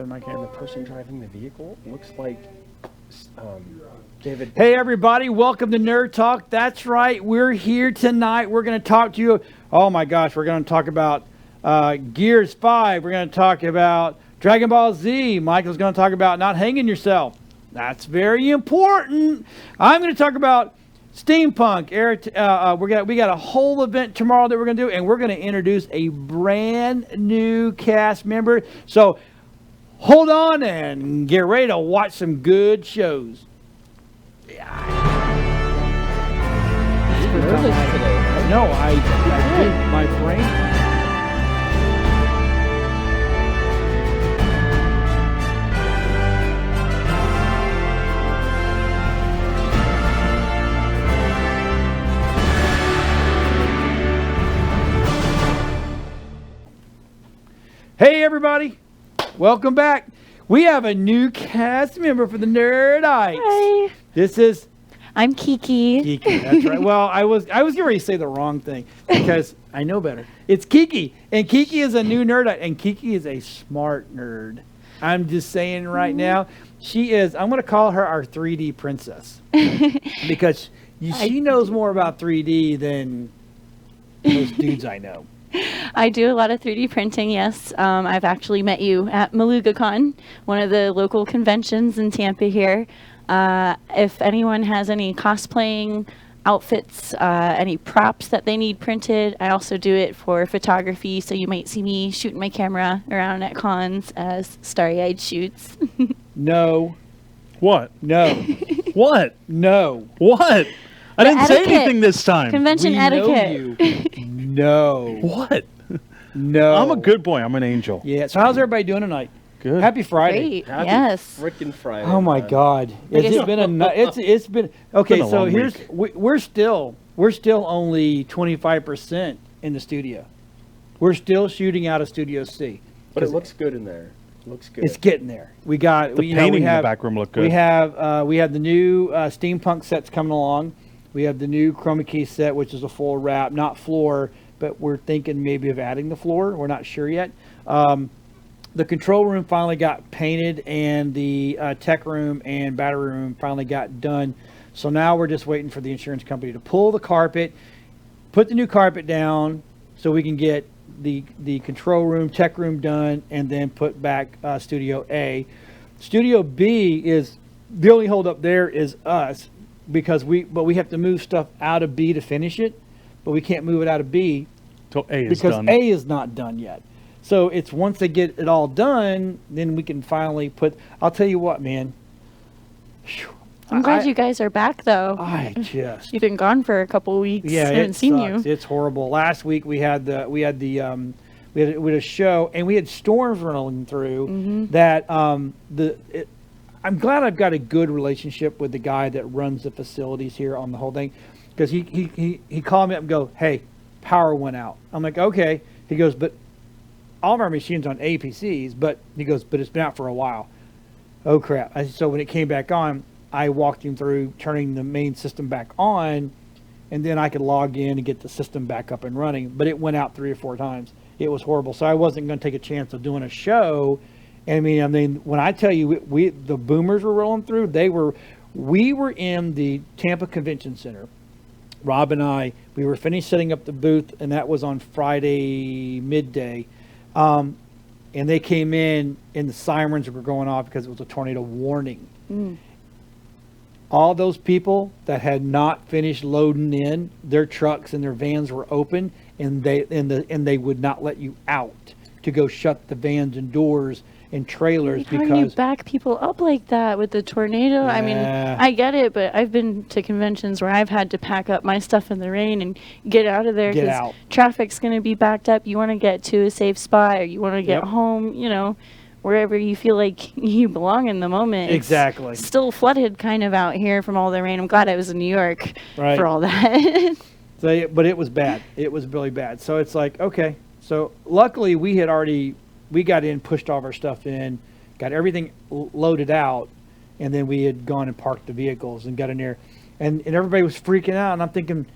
my camera. The person driving the vehicle looks like David. Hey, everybody. Welcome to Nerd Talk. That's right. We're here tonight. We're going to talk to you. Oh, my gosh. We're going to talk about Gears 5. We're going to talk about Dragon Ball Z. Michael's going to talk about not hanging yourself. That's very important. I'm going to talk about steampunk. We got a whole event tomorrow that we're going to do, and we're going to introduce a brand new cast member. So hold on and get ready to watch some good shows. Nervous today, right? No, I did my brain. Hey everybody, welcome back. We have a new cast member for the Nerdites. Hi. I'm Kiki. Kiki, that's right. Well, I was getting ready to say the wrong thing because I know better. It's Kiki, and Kiki is a new Nerdite, and Kiki is a smart nerd. I'm just saying right now, she is. I'm going to call her our 3D princess because she knows more about 3D than most dudes I know. I do a lot of 3D printing, yes. I've actually met you at MalugaCon, one of the local conventions in Tampa here. If anyone has any cosplaying outfits, any props that they need printed, I also do it for photography, so you might see me shooting my camera around at cons as Starry-Eyed shoots. No. What? No. What? No. What? I didn't say etiquette. anything this time. Convention We etiquette. know you. No. What? No. I'm a good boy. I'm an angel. Yeah. So how's everybody doing tonight? Good. Happy Friday. Great. Happy Yes. Frickin' Friday. Oh my man. God! It's been it's been okay. been a So long here's week. we're still only 25% in the studio. We're still shooting out of Studio C. But it looks good in there. Looks good. It's getting there. We got The painting in the back room looked good. We have the new steampunk sets coming along. We have the new chroma key set, which is a full wrap, not floor, but we're thinking maybe of adding the floor. We're not sure yet. The control room finally got painted, and the tech room and battery room finally got done. So now we're just waiting for the insurance company to pull the carpet, put the new carpet down, so we can get the control room, tech room done, and then put back Studio A. Studio B is the only holdup there is us, because we have to move stuff out of B to finish it, but we can't move it out of B Till A is because done. A is not done yet. So it's once they get it all done, then we can finally put. I'll tell you what, man. Phew, I'm glad you guys are back, though. I just. You've been gone for a couple of weeks. Yeah, I it haven't seen sucks. you. It's horrible. Last week we had a show, and we had storms rolling through. That I'm glad I've got a good relationship with the guy that runs the facilities here on the whole thing, because he called me up and go, hey, power went out. I'm like, okay. He goes, but all of our machines on APCs, but he goes, but it's been out for a while. Oh crap. So when it came back on, I walked him through turning the main system back on, and then I could log in and get the system back up and running, but it went out 3 or 4 times. It was horrible. So I wasn't going to take a chance of doing a show. And I mean, when I tell you the boomers were rolling through, we were in the Tampa Convention Center. Rob and I, we were finished setting up the booth, and that was on Friday midday. And they came in, and the sirens were going off because it was a tornado warning. All those people that had not finished loading in, their trucks and their vans were open, and they would not let you out to go shut the vans and doors and trailers. How do you back people up like that with the tornado? I mean, Yeah. I get it, but I've been to conventions where I've had to pack up my stuff in the rain and get out of there Get because out. traffic's going to be backed up. You want to get to a safe spot, or you want to get Yep. home, wherever you feel like you belong in the moment. It's Exactly. still flooded kind of out here from all the rain. I'm glad I was in New York Right. for all that. So, but it was bad. It was really bad. So it's like, okay. So luckily we got in, pushed all of our stuff in, got everything loaded out, and then we had gone and parked the vehicles and got in there. And everybody was freaking out. And I'm thinking,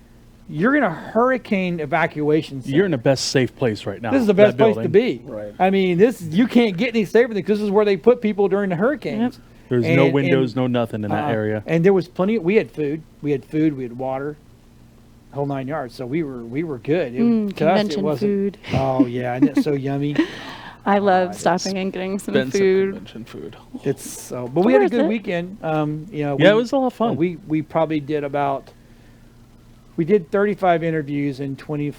you're in a hurricane evacuation center. You're in the best safe place right now. This is the best that place to building. be. Right. I mean, you can't get any safer because this is where they put people during the hurricanes. Yep. There's no And- windows, and, no nothing in that area. And there was plenty. We had food. We had water, whole 9 yards. So we were good. To us, Convention wasn't- food. Oh yeah, and it's so yummy. I love it's stopping and getting some Been some food. convention food. It's so. But we had a worth good it. weekend. Yeah, it was a lot of fun. We probably did we did 35 interviews and 20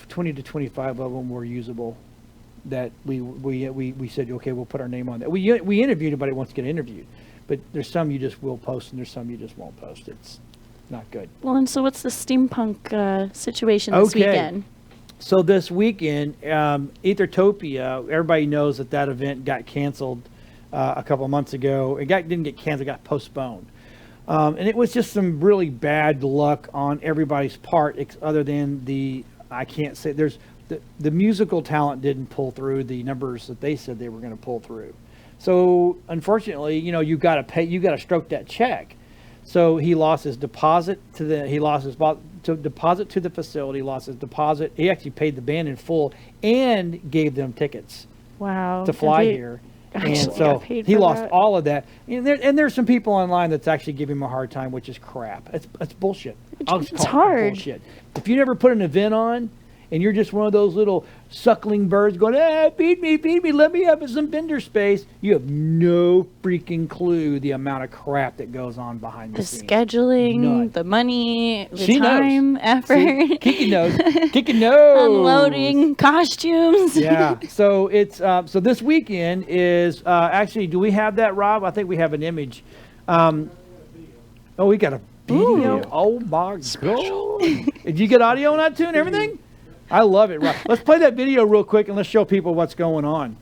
to 25 of them were usable. That we said, okay, we'll put our name on that. We interview anybody who wants to get interviewed, but there's some you just will post and there's some you just won't post. It's not good. Well, and so what's the steampunk situation this Okay. weekend? So this weekend, Ethertopia, everybody knows that event got canceled a couple of months ago. Didn't get canceled, it got postponed. And it was just some really bad luck on everybody's part, other than I can't say, the musical talent didn't pull through the numbers that they said they were going to pull through. So unfortunately, you got to pay, you got to stroke that check. So he lost his deposit deposit to the facility, lost his deposit. He actually paid the band in full and gave them tickets Wow. to fly Have you here. actually And got so paid he for lost that? all of that. And there's some people online that's actually giving him a hard time, which is crap. It's bullshit. I'll just It's call it hard. bullshit. If you never put an event on and you're just one of those little suckling birds going, feed me, let me have some vendor space, you have no freaking clue the amount of crap that goes on behind the The scenes. scheduling, None. the money, the She knows. time, effort, See? Kiki knows. Kiki knows. unloading, costumes. Yeah. So it's so this weekend is actually. Do we have that, Rob? I think we have an image. We got a video. Ooh. Oh my god! Did you get audio on that too and everything? I love it. Rob. Let's play that video real quick and let's show people what's going on.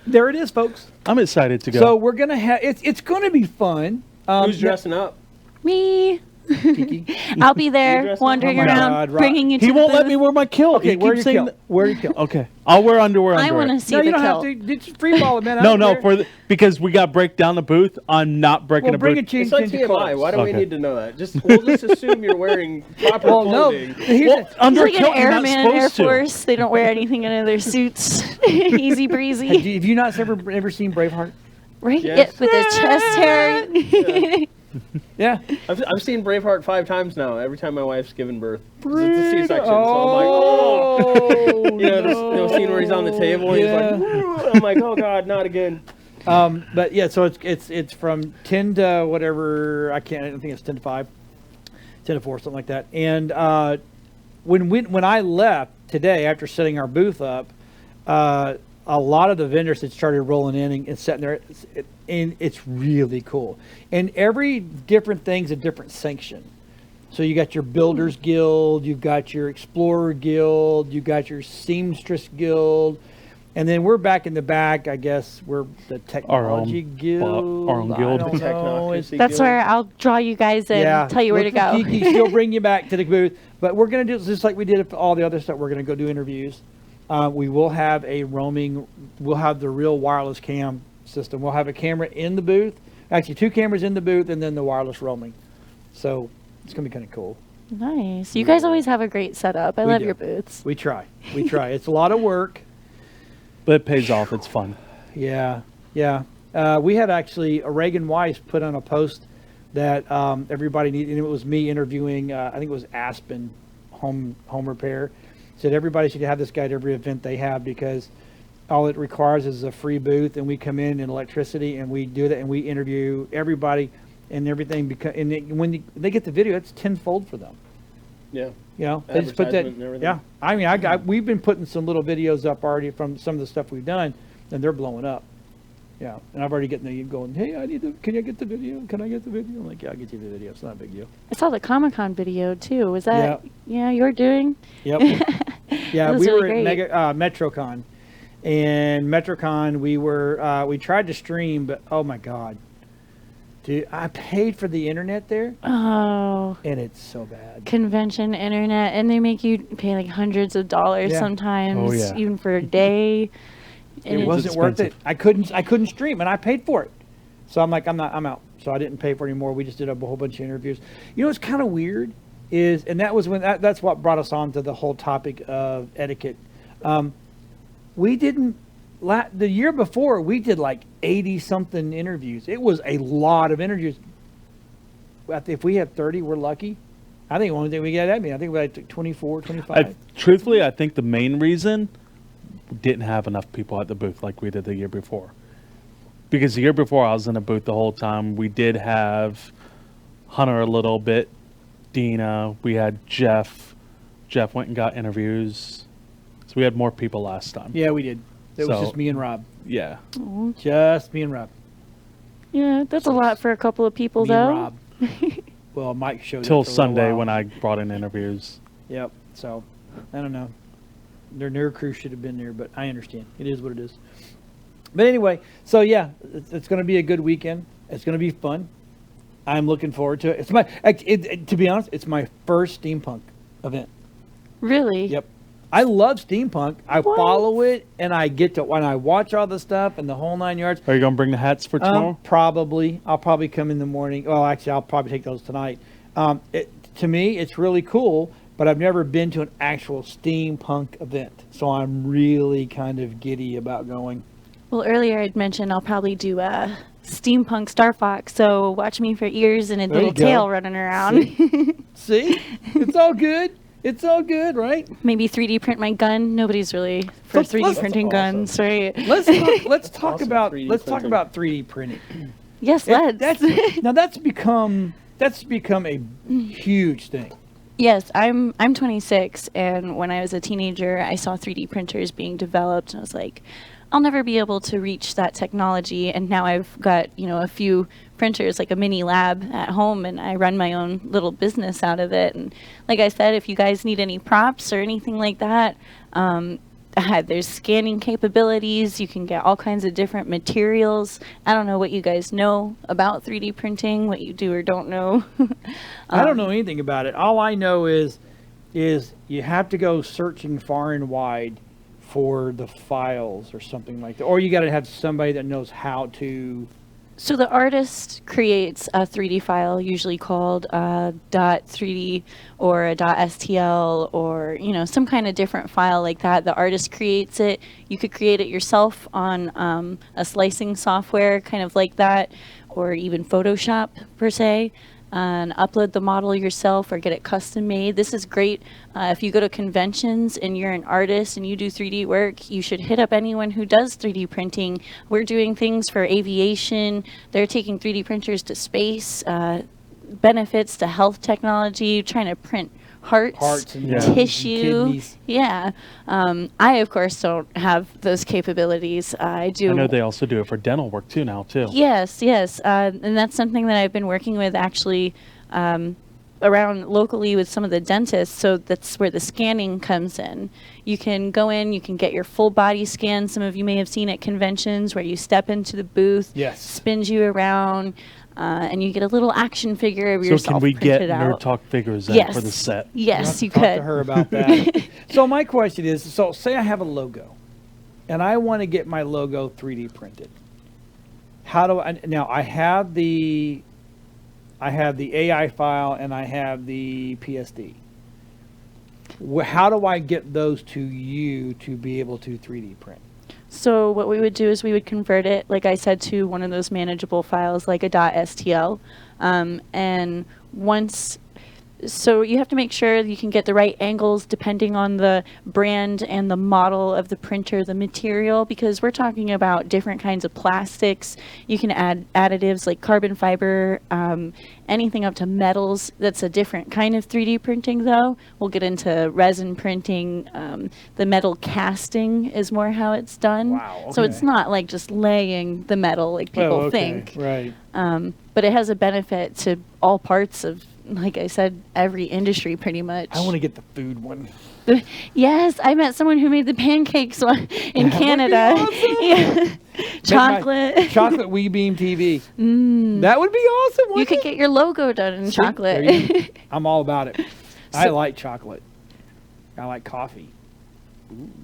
There it is, folks. I'm excited to go. So we're gonna have it's gonna be fun. Who's dressing up? Me. Kiki? I'll be You there dressed up? wandering Oh my around, God, Rob. bringing you to he the won't let booth. me wear my kilt. Okay, He where keeps your saying kill? Where your kill? Okay, I'll wear underwear I under want to it. see No, the you don't kilt. have to. Just free ball it, man. I No, don't care. because we got break down the booth. I'm not breaking Well, a bring booth. a change It's like into TMI. clothes. Why do we Okay. need to know that? We'll just assume you're wearing proper Well, no. clothing. Here's Well, the- under He's a like an kilt, you're not airman in Air supposed to. Force. They don't wear anything under their suits. Easy breezy. have you not ever seen Braveheart? Right? Yes. With his chest hair. Yeah. I've seen Braveheart 5 times now. Every time my wife's given birth, 'cause it's a C-section. So Oh, I'm like, the scene where he's on the table and Yeah. he's like, "Woo." I'm like, oh god, not again. But yeah, so it's from 10 to whatever, I think it's 10 to 5, 10 to 4, something like that. And when I left today after setting our booth up, a lot of the vendors had started rolling in and sitting there, and it's really cool. And every different thing's a different sanction. So you got your Builders Guild, you've got your Explorer Guild, you've got your Seamstress Guild, And then we're back in the back. I guess we're the technology guild. our own guild. I don't know. Technocracy That's Guild. where I'll draw you guys in, tell you where to look for go. Geeky. She'll bring you back to the booth. But we're going to do just like we did with all the other stuff. We're going to go do interviews. We will have a roaming. We'll have the real wireless cam system. We'll have a camera in the booth. Actually, 2 cameras in the booth, and then the wireless roaming. So it's going to be kind of cool. Nice. You guys always have a great setup. I We love do. your booths. We try. We try. It's a lot of work. But it pays off. It's fun. Yeah, yeah. We had actually Reagan Weiss put on a post that everybody needed, and it was me interviewing, I think it was Aspen Home Repair. Said everybody should have this guy at every event they have because all it requires is a free booth, and we come in and electricity, and we do that, and we interview everybody and everything. When they get the video, it's tenfold for them. Yeah. You know, they just put that. Advertisement and everything. Yeah, I mean, we've been putting some little videos up already from some of the stuff we've done, and they're blowing up. Yeah, and I've already getting the going. Hey, can I get the video? Can I get the video? I'm like, yeah, I'll get you the video. It's not a big deal. I saw the Comic-Con video too. Was that you're doing? Yep. Yeah, That was we really were great. at MetroCon, and MetroCon we tried to stream, but oh my god, dude, I paid for the internet there, Oh, and it's so bad. convention internet, and they make you pay like hundreds of dollars Yeah. sometimes, Oh, yeah. even for a day. And It it's- wasn't worth it. expensive. I couldn't stream, and I paid for it. So I'm like, I'm out. So I didn't pay for it anymore. We just did a whole bunch of interviews. You know what's kind of weird is, and that was when that's what brought us on to the whole topic of etiquette. We didn't the year before we did like 80 something interviews. It was a lot of interviews. If we had 30, we're lucky. I think the only thing we got, I think we had 24, 25. Truthfully, I think the main reason we didn't have enough people at the booth like we did the year before. Because the year before, I was in a booth the whole time. We did have Hunter a little bit, Dina. We had Jeff. Jeff went and got interviews. So we had more people last time. Yeah, we did. It was So- just me and Rob. Yeah. Aw. Just me and Rob. Yeah, that's a lot for a couple of people, Me and though. Rob. Well, Mike showed Till up for a little Sunday while. when I brought in interviews. Yep. So, I don't know. Their nerd crew should have been there, but I understand. It is what it is. But anyway, so yeah, it's going to be a good weekend. It's going to be fun. I'm looking forward to it. To be honest, it's my first steampunk event. Really? Yep. I love steampunk. I What? follow it, and I get to when I watch all the stuff and the whole 9 yards. Are you going to bring the hats for tomorrow? Probably. I'll probably come in the morning. Well, actually, I'll probably take those tonight. To me, it's really cool, but I've never been to an actual steampunk event, so I'm really kind of giddy about going. Well, earlier I'd mentioned I'll probably do a steampunk Star Fox, so watch me for ears and a There you little go. tail running around. See? It's all good. It's all good, right? Maybe 3D print my gun. Nobody's really for Let's- 3D let's- printing That's guns, right? Let's talk Awesome about 3D let's talk printing. about 3D printing. Yes, let's. That's become a huge thing. Yes, I'm 26, and when I was a teenager, I saw 3D printers being developed, and I was like, I'll never be able to reach that technology. And now I've got, a few printers, like a mini lab at home, and I run my own little business out of it. And like I said, if you guys need any props or anything like that, there's scanning capabilities. You can get all kinds of different materials. I don't know what you guys know about 3D printing, what you do or don't know. I don't know anything about it. All I know is you have to go searching far and wide for the files or something like that. Or you got to have somebody that knows how to. So the artist creates a 3D file, usually called .3D or a .stl or some kind of different file like that. The artist creates it. You could create it yourself on a slicing software, kind of like that, or even Photoshop per se, and upload the model yourself or get it custom made. This is great if you go to conventions and you're an artist and you do 3D work. You should hit up anyone who does 3D printing. We're doing things for aviation. They're taking 3D printers to space, benefits to health technology, trying to print hearts and Yeah. tissue. kidneys. Yeah. I, of course, don't have those capabilities. I do. I know they also do it for dental work too now too. Yes, yes. And that's something that I've been working with actually around locally with some of the dentists, so that's where the scanning comes in. You can go in, you can get your full body scan. Some of you may have seen at conventions where you step into the booth, Yes. spins you around, and you get a little action figure of So yourself can we get printed Nerd out. Talk figures in Yes. for the set? Yes, you Talk could. to her about that. So my question is, so say I have a logo, and I want to get my logo 3D printed. How do I now? I have the AI file and I have the PSD. How do I get those to you to be able to 3D print? So what we would do is we would convert it, like I said, to one of those manageable files, like a .stl. And once, so you have to make sure you can get the right angles depending on the brand and the model of the printer, the material, because we're talking about different kinds of plastics. You can add additives like carbon fiber, anything up to metals. That's a different kind of 3D printing, though. We'll get into resin printing. The metal casting is more how it's done. Wow, So it's okay. not like just laying the metal like people think. Right. But it has a benefit to all parts of, like I said, every industry pretty much. I want to get the food one. Yes, I met someone who made the pancakes one in That would be Canada. awesome. Yeah. Chocolate. Chocolate Wii Beam TV. That would be awesome. You wouldn't could it? get your logo done in See? chocolate. There you go. I'm all about it. I So- like chocolate. I like coffee.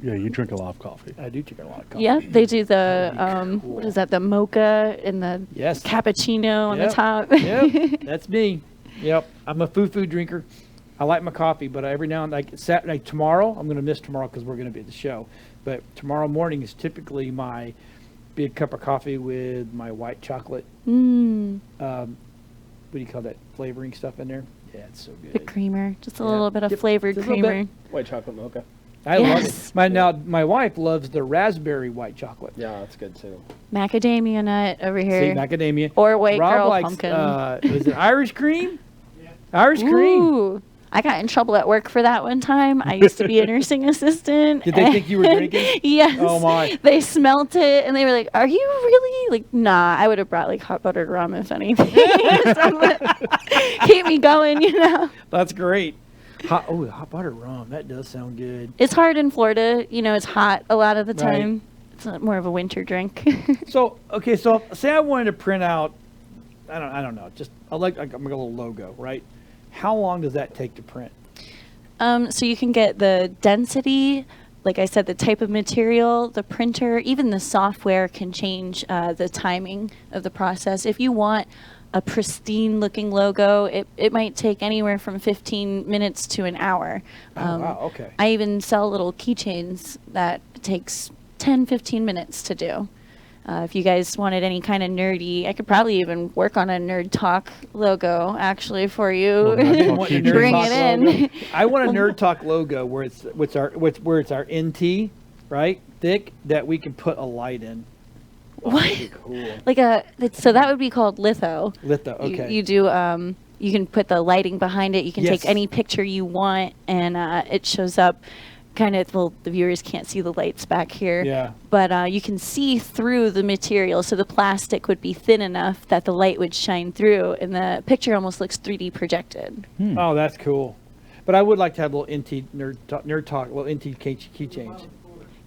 Yeah, you drink a lot of coffee. I do drink a lot of coffee. Yeah, they do the That would be what cool. is that? The mocha and the Yes. cappuccino on the Yep. top. Yep, that's me. Yep, I'm a food drinker. I like my coffee, but every now and like tomorrow, I'm going to miss tomorrow because we're going to be at the show. But tomorrow morning is typically my big cup of coffee with my white chocolate. Mm, What do you call that flavoring stuff in there? Yeah, it's so good. the creamer, just a Yeah. little bit of Yep, flavored just a little bit. creamer. White chocolate mocha. I love Yes. it. My wife loves the raspberry white chocolate. Yeah, that's good too. Macadamia nut over See, here. macadamia. Or white Rob girl likes, pumpkin. Is it Irish cream? Yeah. Irish cream. Ooh, I got in trouble at work for that one time. I used to be a nursing assistant. Did they think you were drinking? Yes. Oh, my. They smelt it and they were like, "Are you really?" Like, nah. I would have brought like hot buttered rum if anything. Keep me going, you know. That's great. Hot butter rum. That does sound good. It's hard in Florida. You know, it's hot a lot of the Right. time. It's more of a winter drink. So say I wanted to print out, I don't know, just I like a little logo, right? How long does that take to print? So you can get the density, like I said, the type of material, the printer, even the software can change the timing of the process. If you want a pristine looking logo, it might take anywhere from 15 minutes to an hour. Wow, okay. I even sell little keychains that takes 10, 15 minutes to do. If you guys wanted any kind of nerdy, I could probably even work on a Nerd Talk logo actually for you. Well, Nerd Talk Want the keychain. Nerd Bring Talk it in. logo? I want a Nerd Talk logo where it's our NT, right? Thick, that we can put a light in. Oh, What? that'd be cool. So that would be called litho. Litho, okay. You do. You can put the lighting behind it. You can Yes. take any picture you want, and it shows up. Kind of. Well, the viewers can't see the lights back here. Yeah. But you can see through the material, so the plastic would be thin enough that the light would shine through, and the picture almost looks 3D projected. Oh, that's cool. But I would like to have little NT Nerd Talk, little NT keychains.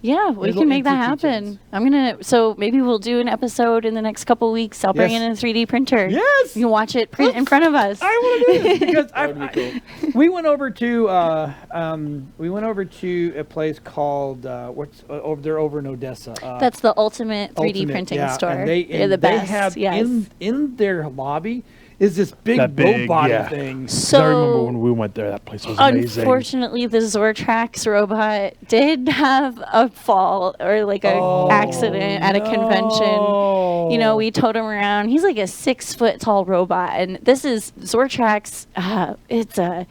Yeah, we Little can make that NT happen. keychains. So maybe we'll do an episode in the next couple weeks. I'll bring Yes. in a 3D printer. Yes! You can watch it print in front of us. I want to do this because That would be cool. we went over to a place called what's over there over in Odessa. That's the ultimate 3D Ultimate, printing yeah, store. And They're the they best. have yes. in their lobby is this big That big, robot yeah. thing. 'Cause I remember So when we went there, that place was amazing. unfortunately, the Zortrax robot did have a fall or like a Oh, accident at a convention. You know, we towed him around. He's like a 6 foot tall robot, and this is Zortrax. It's a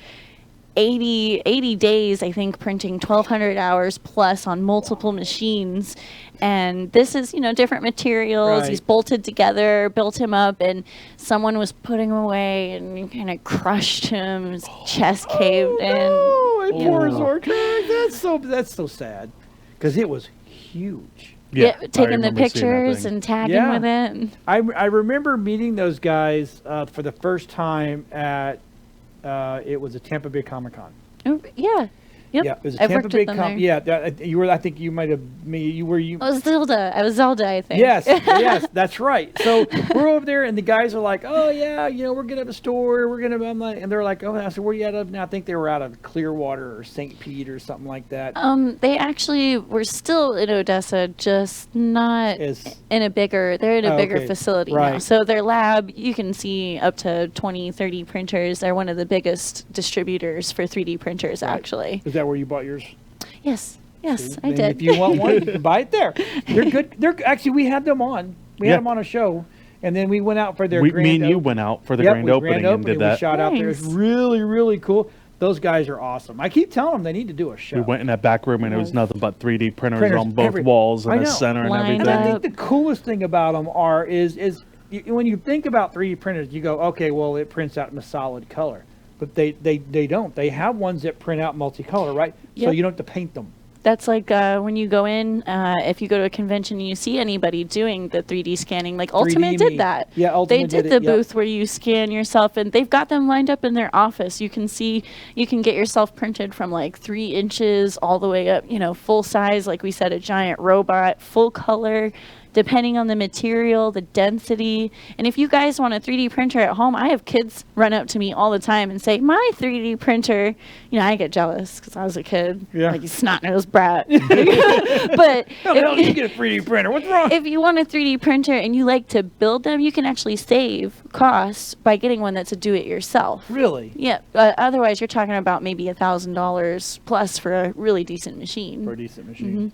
80 days, I think, printing 1,200 hours plus on multiple machines. And this is, different materials. Right. He's bolted together, built him up, and someone was putting him away and kind of crushed him. His chest caved in. Oh, Yeah. poor Zortrax. That's so sad because it was huge. Yeah, I taking the remember seeing that pictures thing. and tagging Yeah. with it. I remember meeting those guys for the first time at It was a Tampa Bay Comic Con. Oh, yeah. Yep. Yeah, it was a I've Tampa worked Bay with them there. Comic. Yeah, you were. I think you might have. You were. You. I was Zelda. I think. Yes, yes, that's right. So we're over there, and the guys are like, "Oh yeah, we're gonna have a store. We're gonna," I'm like, and they're like, "Oh," I said, "Where you out of now?" I think they were out of Clearwater or St. Pete or something like that. They actually were still in Odessa, just not in a bigger. They're in a bigger okay. facility now. Right. So their lab, you can see up to 20, 30 printers. They're one of the biggest distributors for 3D printers, actually. Is that where you bought yours? Yes. Yes, I Then did. If you want one, you can buy it there. They're good. They're actually, we had them on. We had them on a show, and then we went out for their grand Me and you op- went out for the Yep, grand we opening and did We that. shot out there. It was Nice. really, really cool. Those guys are awesome. I keep telling them they need to do a show. We went in that back room and it was nothing but 3D printers Printers on both every- walls I and the know. center and Lined And I everything. think the coolest thing about them is when you think about 3D printers, you go, okay, well, it prints out in a solid color. But they don't. They have ones that print out multicolor, right? So Yep. you don't have to paint them. That's like when you go in, if you go to a convention and you see anybody doing the 3D scanning, like Ultimate did that. Yeah, Ultimate They did did the it, yep. booth where you scan yourself, and they've got them lined up in their office. You can see, you can get yourself printed from like 3 inches all the way up, full size, like we said, a giant robot, full color, depending on the material, the density. And if you guys want a 3D printer at home, I have kids run up to me all the time and say, my 3D printer, I get jealous because I was a kid, like you snot-nosed brat. But How the hell did you get a 3D printer? What's wrong? if you want a 3D printer and you like to build them, you can actually save costs by getting one that's a do-it-yourself. Really? Yeah. Otherwise, you're talking about maybe $1,000 plus for a really decent machine. For a decent machine.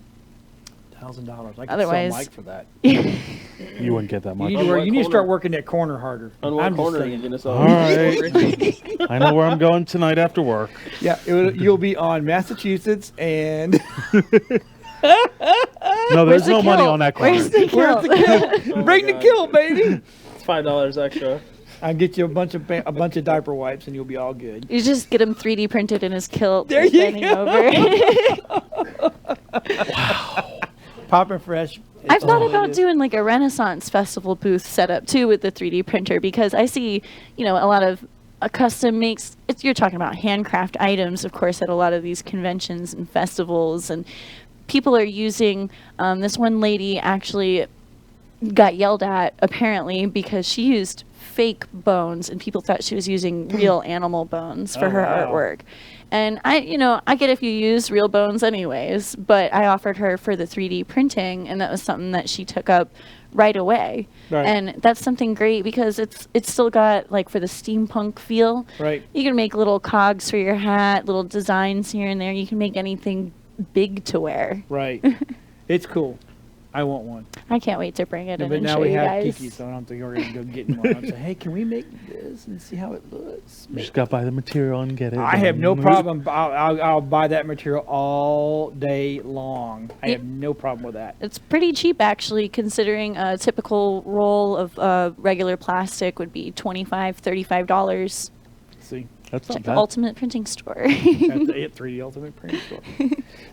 $1,000. I could Otherwise- sell Mike for that. You wouldn't get that much. You need to corner? start working that corner harder. On what I'm just corner are you saying. going to sell? All right. I know where I'm going tonight after work. Yeah, you'll be on Massachusetts and No, Where's there's the no money kill? on that corner. Where's the where's kill? the kill? Bring the God. kill, baby. It's $5 extra. I'll get you a bunch of diaper wipes and you'll be all good. You just get him 3D printed in his kilt. There just you bending go. over. Poppin' fresh. I've thought about doing like a Renaissance festival booth setup too with the 3D printer, because I see, a lot of custom makes. You're talking about handcraft items, of course, at a lot of these conventions and festivals, and people are using. This one lady actually got yelled at apparently because she used fake bones and people thought she was using real animal bones for her wow. artwork. And I get if you use real bones anyways, but I offered her for the 3D printing, and that was something that she took up right away. Right. And that's something great because it's still got, like, for the steampunk feel. Right. You can make little cogs for your hat, little designs here and there. You can make anything big to wear. Right. It's cool. I want one. I can't wait to bring it in But and now show we you have guys. Kiki, so I don't have to go and go get one. I'm saying, hey, can we make this and see how it looks? You just got to buy the material and get it. I have no done. problem. I'll buy that material all day long. I have no problem with that. It's pretty cheap, actually, considering a typical roll of regular plastic would be $25, $35. See, That's Check not the bad. Ultimate Printing Store. at the 3D Ultimate Printing Store.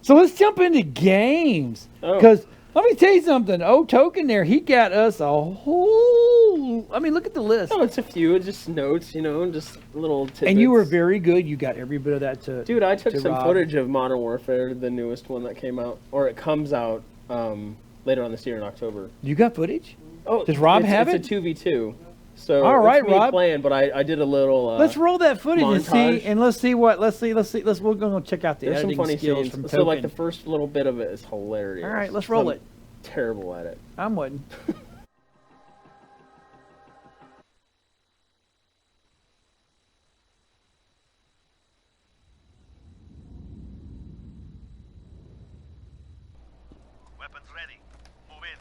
So let's jump into games. Oh. Because let me tell you something. Token there, he got us a whole. I mean, look at the list. No, it's a few. It's just notes, just little tidbits. And you were very good. You got every bit of that to. Dude, I took to some Rob. footage of Modern Warfare, the newest one that came out, or it comes out later on this year in October. You got footage? Oh, Does Rob have It's a 2v2. So All right, it's me Rob. playing, but I did a little. Let's roll that footage and see, montage. and let's see. We're going to check out the There's some editing funny skills scenes. from So Token. like the first little bit of it is hilarious. All right, let's roll I'm it. Terrible at it. I'm waiting. Weapons ready. Move in.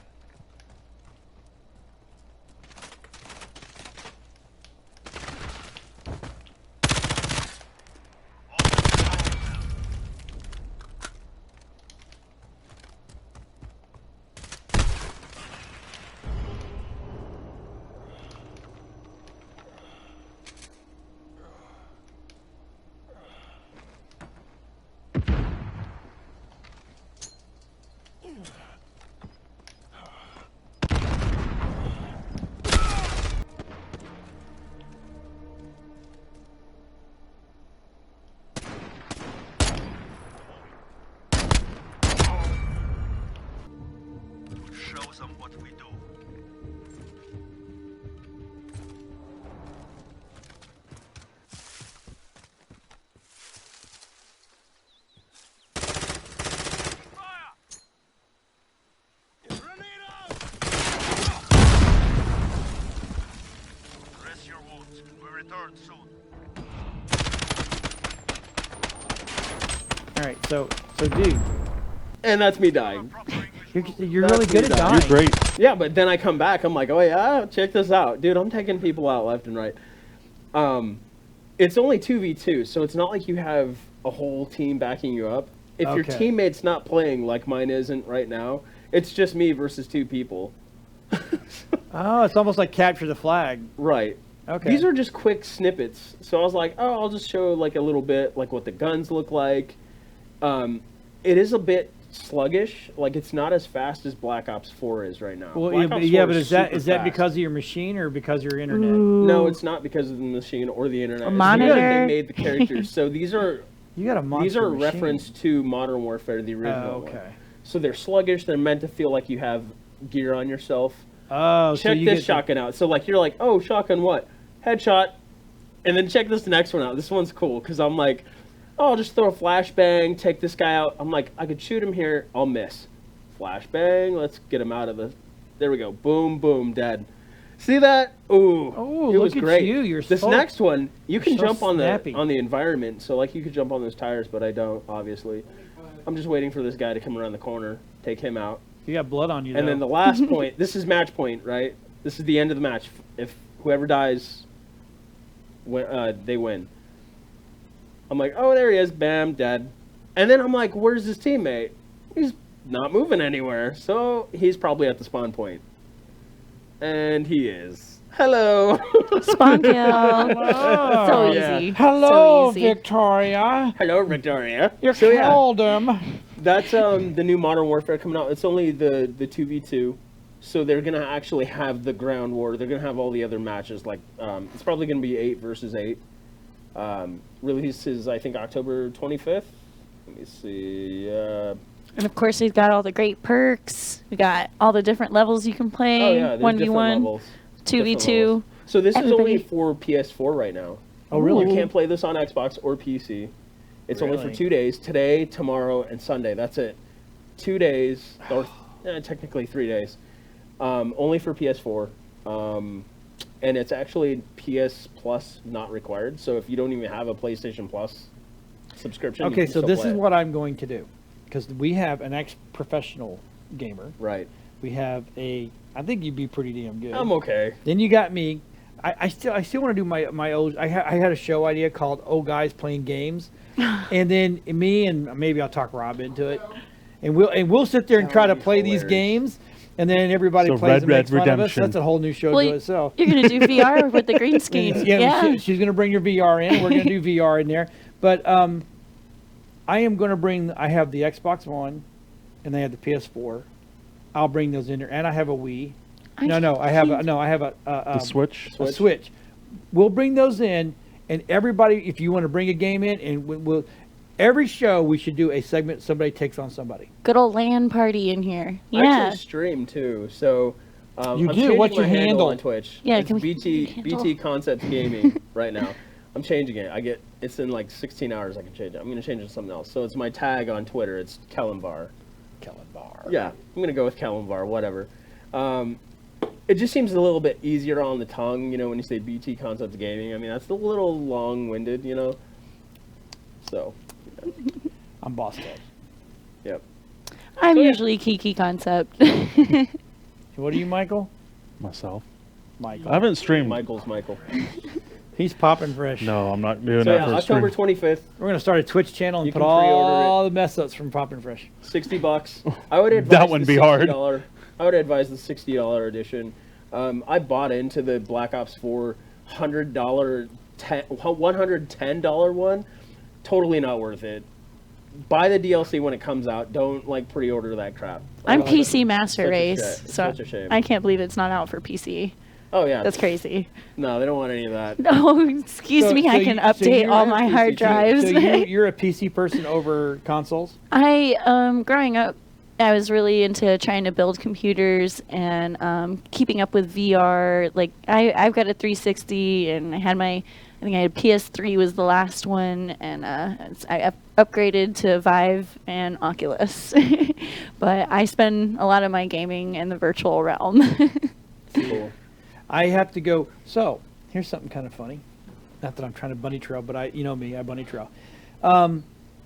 we do. Fire! Rest your wounds. We return soon. All right, so dude, And that's me dying. you're really good at That's dying. You're great. Yeah, but then I come back. I'm like, oh yeah, check this out, dude. I'm taking people out left and right. It's only 2v2, so it's not like you have a whole team backing you up. If your Okay. teammate's not playing like mine isn't right now, it's just me versus 2 people. Oh, it's almost like capture the flag. Right. Okay. These are just quick snippets. So I was like, oh, I'll just show like a little bit, like what the guns look like. It is a bit sluggish. Like it's not as fast as Black Ops 4 is right now. Well, Black yeah, Ops yeah, 4 but is that super fast. because of your machine or because of your internet? No, it's not because of the machine or the internet. A It's because monitor? they made the characters. So these are You got a monster these are a machine. reference to Modern Warfare, the Oh, original one. okay. So they're sluggish. They're meant to feel like you have gear on yourself. Oh, so Check you this get shotgun out. So like you're like, oh, shotgun what? Headshot. And then check this next one out. This one's cool because I'm like, oh, I'll just throw a flashbang, take this guy out. I'm like, I could shoot him here. I'll miss. Flashbang. Let's get him out of the. There we go. Boom, boom, dead. See that? Ooh. Oh, it look was at great. you. You're this so- next one, you can so jump on snappy. the environment. So like you could jump on those tires, but I don't. Obviously, I'm just waiting for this guy to come around the corner, take him out. You got blood on you. And though. then the last point, this is match point, right? This is the end of the match. If whoever dies, they win. I'm like, oh, there he is. Bam, dead. And then I'm like, where's his teammate? He's not moving anywhere. So he's probably at the spawn point. And he is. Hello. Spawn kill. Oh, So yeah. easy. Hello, So easy. Victoria. Hello, Victoria. You So, yeah. killed him. That's the new Modern Warfare coming out. It's only the 2v2, so they're gonna actually have the ground war. They're gonna have all the other matches. Like it's probably gonna be 8 versus 8. Releases I think October 25th. Let me see. And of course, we've got all the great perks. We got all the different levels you can play. Oh yeah, there's different 1v1, levels. 2v2. So this is only Everybody- for PS4 right now. Oh, really? You can't play this on Xbox or PC. It's only for Really? 2 days. Today, tomorrow, and Sunday. That's it. 2 days, or technically 3 days. Only for PS4. And it's actually PS Plus not required. So if you don't even have a PlayStation Plus subscription, you Okay, can so still this play is it. what I'm going to do, because we have an ex-professional gamer. Right. We have a. I think you'd be pretty damn good. I'm okay. Then you got me. I still want to do my old. I had a show idea called "Old Guys Playing Games," and then me and maybe I'll talk Rob into it, and we'll sit there and That try to would be play these hilarious. games, and then everybody So plays Red and makes Red fun of us. Redemption. That's a whole new show Well, to itself. you're going to do VR with the green screen. Yeah. She's going to bring your VR in. We're going to do VR in there, but I am going to bring. I have the Xbox One, and I have the PS4. I'll bring those in there, and I have a Wii. I have a The Switch. a Switch. We'll bring those in, and everybody, if you want to bring a game in, and we'll every show we should do a segment. Somebody takes on somebody. Good old LAN party in here. I Yeah. actually stream too, so You I'm do? changing What's my your handle? on Twitch? Yeah, it's can we- BT handle? BT Concepts Gaming right now. I'm changing it. It's in like 16 hours. I can change it. I'm gonna change it to something else. So it's my tag on Twitter. It's Kellenvar. Yeah, I'm gonna go with Kellenvar. Whatever. It just seems a little bit easier on the tongue, when you say BT Concepts Gaming. I mean, that's a little long-winded, So, I'm BossTech. yep. I'm So, yeah. usually Kiki Concept. What are you, Michael? Myself. Michael. I haven't streamed. Michael's Michael. He's popping fresh. No, I'm not doing So that yeah, for a October stream. 25th. We're gonna start a Twitch channel and You put can pre-order all the mess ups from Poppin' Fresh. $60. I would advise That wouldn't the be hard. $60 I would advise the $60 edition. I bought into the Black Ops 4 $110 one. Totally not worth it. Buy the DLC when it comes out. Don't pre-order that crap. I'm Like, PC Master such a Race, shit. It's so such a shame. I can't believe it's not out for PC. Oh yeah, That's crazy. No, they don't want any of that. No, excuse me, I can update you're all a my PC hard drives. So you're a PC person over consoles? Growing up, I was really into trying to build computers and keeping up with VR. Like I've got a 360, and I think I had PS3 was the last one, and I upgraded to Vive and Oculus. But I spend a lot of my gaming in the virtual realm. Cool. I have to go. So here's something kind of funny. Not that I'm trying to bunny trail, but you know me, I bunny trail.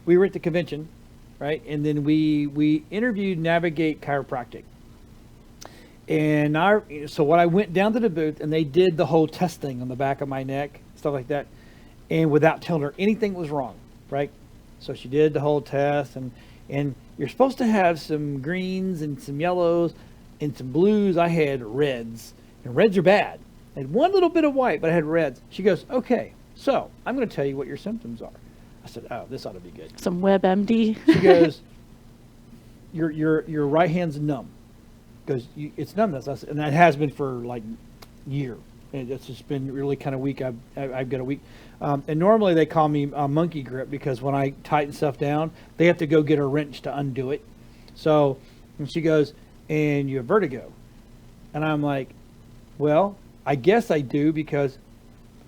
We were at the convention, right? And then we interviewed Navigate Chiropractic. And so what I went down to the booth, and they did the whole testing on the back of my neck, stuff like that, and without telling her anything was wrong, right? So she did the whole test, and you're supposed to have some greens and some yellows and some blues. I had reds, and reds are bad. I had one little bit of white, but I had reds. She goes, okay, so I'm going to tell you what your symptoms are. I said, oh, this ought to be good. Some WebMD. She goes, your right hand's numb. Goes, it's numbness. I said, and that has been for like a year. And it's just been really kind of weak. I've got a weak. And normally they call me monkey grip because when I tighten stuff down, they have to go get a wrench to undo it. So, and she goes, and you have vertigo. And I'm like, well, I guess I do because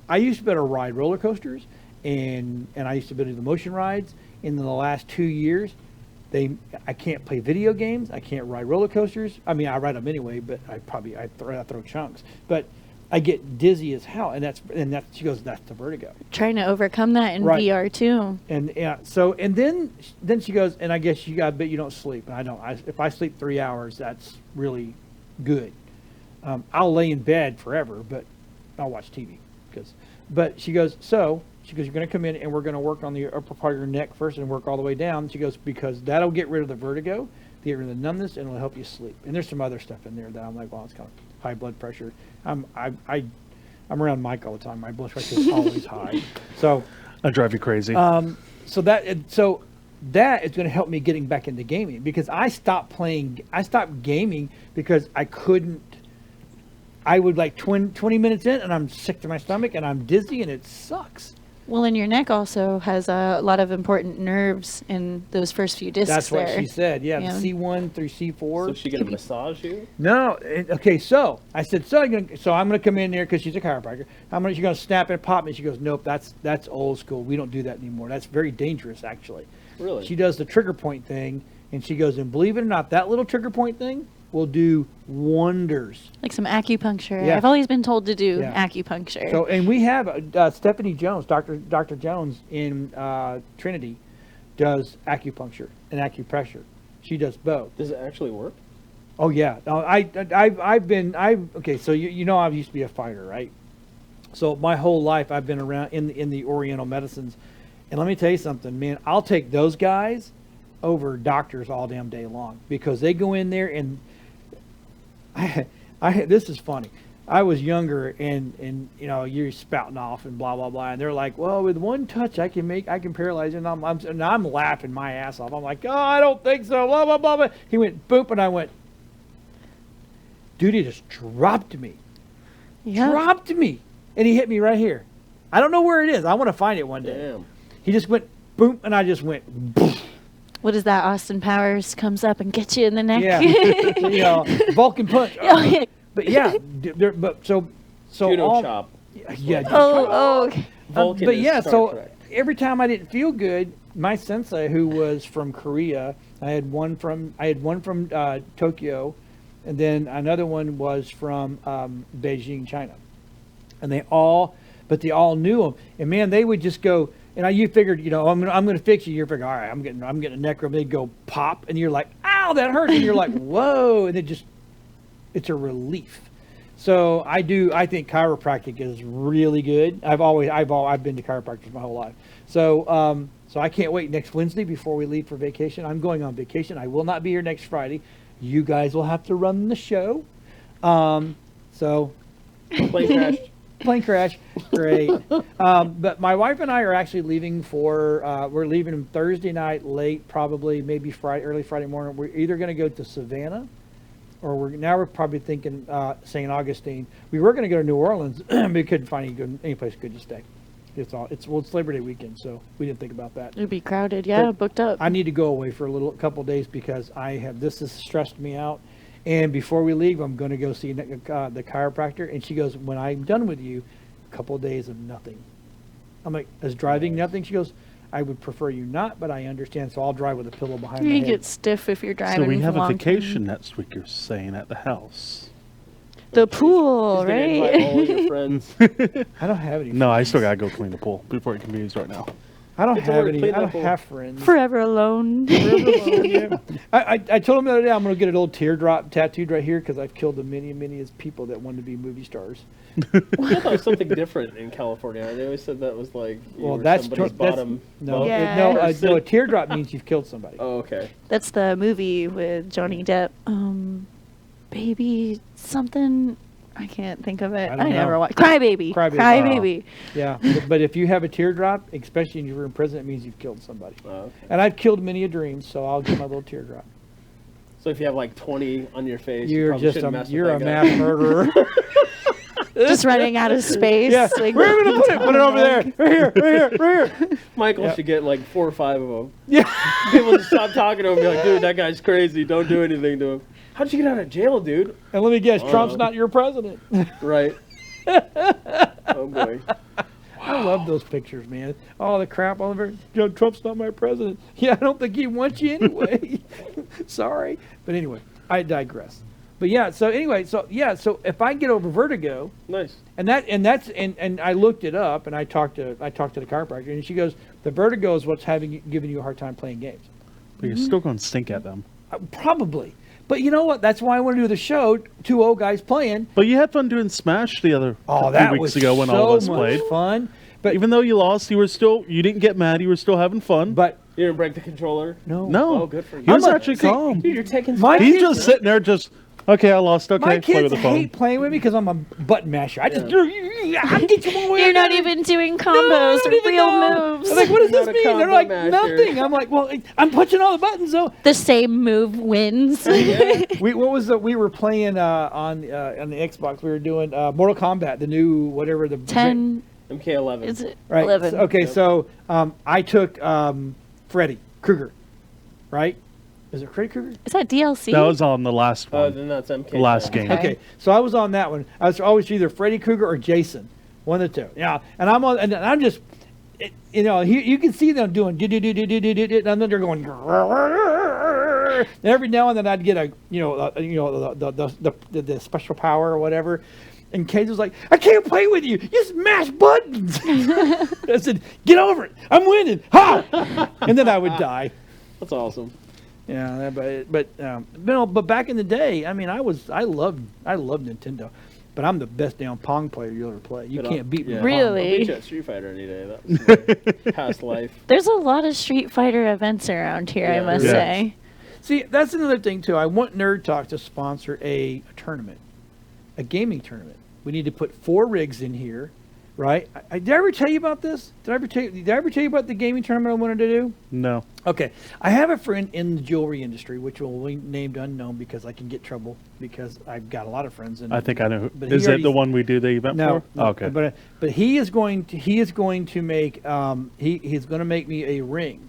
I used to be able to ride roller coasters and I used to be able to do the motion rides. And in the last 2 years, I can't play video games. I can't ride roller coasters. I mean, I ride them anyway, but I throw chunks. But I get dizzy as hell, and that's she goes, that's the vertigo. Trying to overcome that in Right. VR too. And yeah, so and then she goes, and I guess I bet you don't sleep, and I don't. If I sleep 3 hours, that's really good. I'll lay in bed forever, but I'll watch TV But she goes, you're going to come in and we're going to work on the upper part of your neck first and work all the way down. She goes, because that'll get rid of the vertigo, get rid of the numbness, and it'll help you sleep. And there's some other stuff in there that I'm like, well, it's kind of high blood pressure. I'm around Mike all the time. My blood pressure is always high. So I drive you crazy. so that is going to help me getting back into gaming because I stopped gaming because I couldn't. I would like 20 minutes in and I'm sick to my stomach and I'm dizzy and it sucks. Well, and your neck also has a lot of important nerves in those first few discs. That's what she said. Yeah, Yeah. the C1 through C4. So is she going to massage you? No. Okay, so I said, so I'm going to come in there because she's a chiropractor. She's going to snap and pop me. She goes, nope, that's old school. We don't do that anymore. That's very dangerous, actually. Really? She does the trigger point thing, and she goes, and believe it or not, that little trigger point thing will do wonders. Like some acupuncture. Yeah. I've always been told to do Yeah. acupuncture. So, and we have Stephanie Jones, Dr. Jones in Trinity, does acupuncture and acupressure. She does both. Does it actually work? Oh yeah. No, okay. So you know I used to be a fighter, right? So my whole life I've been around in the Oriental medicines, and let me tell you something, man. I'll take those guys over doctors all damn day long because they go in there and this is funny. I was younger and you know you're spouting off and blah blah blah and they're like, well, with one touch I can paralyze you, and I'm laughing my ass off. I'm like, oh, I don't think so. Blah blah blah blah. He went boop and I went, dude, he just dropped me. Yeah. Dropped me, and he hit me right here. I don't know where it is. I want to find it one day. Damn. He just went boom, and I just went boom. What is that? Austin Powers comes up and gets you in the neck. Yeah, you know, Vulcan punch. Oh, yeah. But yeah, so Judo all, chop. yeah. Oh, okay. Vulcan But is yeah, Star so Trek. every time I didn't feel good, my sensei, who was from Korea, I had one from Tokyo, and then another one was from Beijing, China, and they all knew him. And man, they would just go. And you figured, you know, I'm gonna fix you. You're figuring, all right, I'm getting a neck rub. They go pop, and you're like, ow, that hurts. And you're like, whoa, and it's a relief. So I think chiropractic is really good. I've been to chiropractors my whole life. So I can't wait next Wednesday before we leave for vacation. I'm going on vacation. I will not be here next Friday. You guys will have to run the show. So plane crash, great. But my wife and I are actually leaving we're leaving Thursday night late, probably maybe early Friday morning. We're either going to go to Savannah, or we're probably thinking St. Augustine. We were going to go to New Orleans, but we couldn't find any place good to stay. It's Labor Day weekend, so we didn't think about that. It'd be crowded. Yeah, But booked up. I need to go away for a couple days because this has stressed me out. And before we leave, I'm going to go see the chiropractor. And she goes, when I'm done with you, a couple of days of nothing. I'm like, is driving nothing? She goes, I would prefer you not, but I understand. So I'll drive with a pillow behind my You head. get stiff if you're driving. So we have for a long vacation next week, you're saying, at the house. The pool, He's gonna invite right? all your friends. I don't have any. No, I still gotta go clean the pool before it can be used right now. I don't Get to have work, any. clean I don't that pool. have friends. Forever alone. I told him the other day I'm going to get a little teardrop tattooed right here because I've killed many as people that wanted to be movie stars. I thought it was something different in California. They always said that was like somebody's bottom. No, Yeah. no, a teardrop means you've killed somebody. Oh, okay. That's the movie with Johnny Depp. Baby something. I can't think of it. I I, don't know. never watched. Crybaby. Crybaby. Crybaby. Yeah, but if you have a teardrop, especially if you're in prison, it means you've killed somebody. Oh, okay. And I've killed many a dream, so I'll get my little teardrop. So if you have like 20 on your face, You're probably just shouldn't mess with you're a that guy. mass murderer. Just running out of space. Yeah, like, where are we gonna put it? Put it over there. Right here, right here. Michael Yeah. should get like 4 or 5 of them. Yeah. People just stop talking to him and be like, dude, that guy's crazy. Don't do anything to him. How'd you get out of jail, dude? And let me guess, Oh. Trump's not your president. Right. Oh, boy. I love those pictures, man. All the crap all over. Trump's not my president. Yeah, I don't think he wants you anyway. Sorry. But anyway, I digress. But yeah, so anyway, so if I get over vertigo, Nice. and I looked it up and I talked to the chiropractor and she goes, the vertigo is what's giving you a hard time playing games. But you're still gonna stink at them. Probably. But you know what? That's why I want to do the show. 2 old guys playing. But you had fun doing Smash the other Oh, few that weeks was ago when so all of us much played. fun. But Even though you lost, you didn't get mad. You were still having fun. but You didn't break the controller? no. No, Oh, good for you. he was I'm a- actually see, calm. Dude, you're taking My steps. He's kids- just sitting there, okay, I lost. Okay, My play with kids the phone. hate playing with me because I'm a button masher. I just I get you one way. You're or not another. even doing No, combos I don't or even real know. moves. I'm like, what does Not this a mean? They're combo like, master. nothing. I'm like, well, I'm punching all the buttons though. The same move wins. We were playing on the Xbox. We were doing Mortal Kombat, the new whatever the 10. MK11. Is it right. 11? Okay, Yep. so I took Freddy Krueger, right? Is it Freddy Krueger? Is that DLC? That was on the last one. Then that's MK. The last game. Okay. Okay, so I was on that one. I was always either Freddy Krueger or Jason, one of the two. Yeah, and I'm on, and I'm just, you can see them doing and then they're going. And every now and then I'd get the special power or whatever. And Kate was like, I can't play with you. You smash buttons. I said, get over it. I'm winning. Ha! And then I would die. That's awesome. Yeah, but back in the day, I mean, I loved Nintendo, but I'm the best damn Pong player you ever play. You But can't beat me. yeah. at Really? I'll beat you at Street Fighter any day. That's my past life. There's a lot of Street Fighter events around here, I Yeah, must there is. say. Pong. See, that's another thing too. I want Nerd Talk to sponsor a tournament, a gaming tournament. We need to put 4 rigs in here, right? Did I ever tell you about this? Did I ever tell you about the gaming tournament I wanted to do? No. Okay, I have a friend in the jewelry industry, which will be named unknown because I can get trouble because I've got a lot of friends in. I think I know. But he Is it already- the one we do the event No, for? no, Okay. but he is going to make he's going to make me a ring.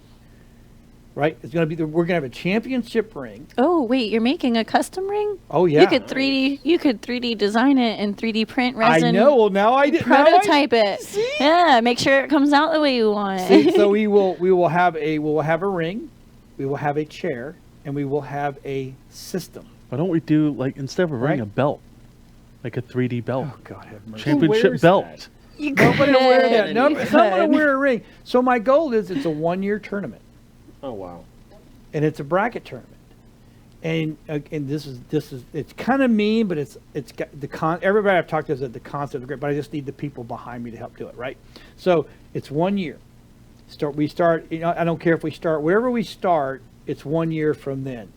Right, it's going to be we're going to have a championship ring. Oh, wait, you're making a custom ring? Oh yeah, You could 3D design it and 3D print resin. I know. Well, now I did. Prototype it. See? Yeah, make sure it comes out the way you want. See, so we will have a ring, we will have a chair, and we will have a system. Why don't we do, like, instead of a ring, Right. a belt? Like a 3D belt. Oh God, have mercy. Championship wears belt. that? You Nobody will wear that. could. No, You someone will could. wear a ring. So my goal is it's a 1-year tournament. Oh, wow. And it's a bracket tournament, and this is it's kind of mean, but it's got everybody I've talked to said the concept is great, but I just need the people behind me to help do it right. So it's 1 year. We start. I don't care if we start wherever we start. It's 1 year from then,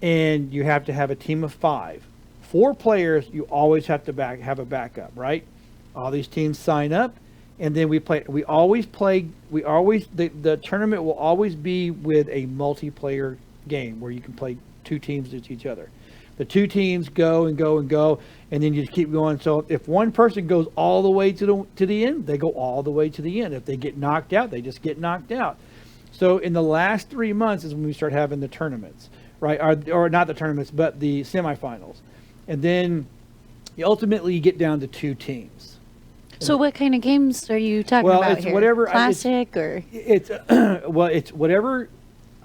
and you have to have a team of 5, 4 players. You always have to have a backup, right? All these teams sign up. And then we play. The tournament will always be with a multiplayer game where you can play 2 teams against each other. the 2 teams go and go and go, and then you just keep going. So if one person goes all the way to the end, they go all the way to the end. If they get knocked out, they just get knocked out. So in the last 3 months is when we start having the tournaments, right? Or not the tournaments, but the semifinals. And then ultimately you get down to 2 teams. So what kind of games are you talking about it's here? whatever. Classic or? It's it's whatever.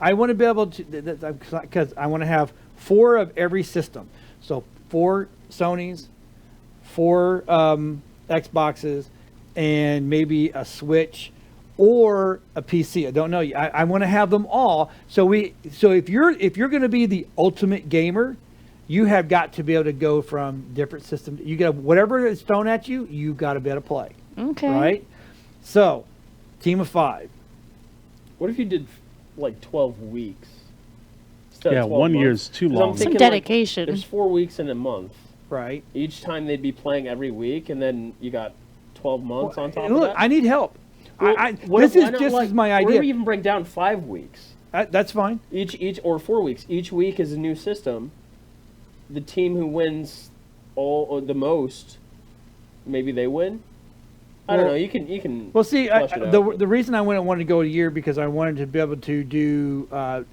I want to be able to, because I want to have 4 of every system. So 4 Sonys, 4 Xboxes, and maybe a Switch or a PC. I don't know. I want to have them all. So if you're going to be the ultimate gamer, you have got to be able to go from different systems. You got whatever is thrown at you, you got to be able to play. Okay. Right. So, team of 5. What if you did like 12 weeks? instead of Yeah, 12 1 months? year's too 'Cause I'm long. Some thinking, dedication. There's 4 weeks in a month. Right. Each time they'd be playing every week, and then you got 12 months on top Look, of that. I need help. Well, This is just as my Or idea. we even break down 5 weeks. That's fine. Each or 4 weeks. Each week is a new system. The team who wins all or the most, maybe they win. I don't Well- know. You can. Well, see, flesh it out. the reason I wanted to go a year because I wanted to be able to do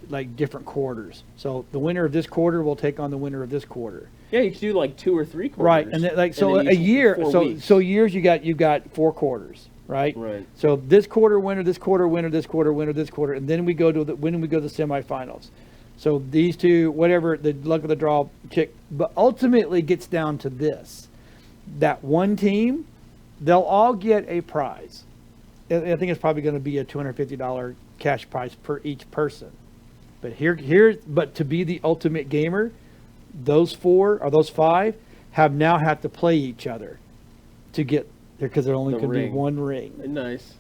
like different quarters. So the winner of this quarter will take on the winner of this quarter. Yeah, you could do like 2 or 3 quarters. Right, and then, like so then a each year. 4 So weeks. years you got 4 quarters, right? Right. So this quarter winner, this quarter winner, this quarter winner, this quarter, and then we go to the semifinals. So these two, whatever the luck of the draw chick, but ultimately gets down to this: that one team, they'll all get a prize. I think it's probably going to be a $250 cash prize per each person. But but to be the ultimate gamer, those 4 or those 5 have to play each other to get there because there only The can be ring. one ring. Nice.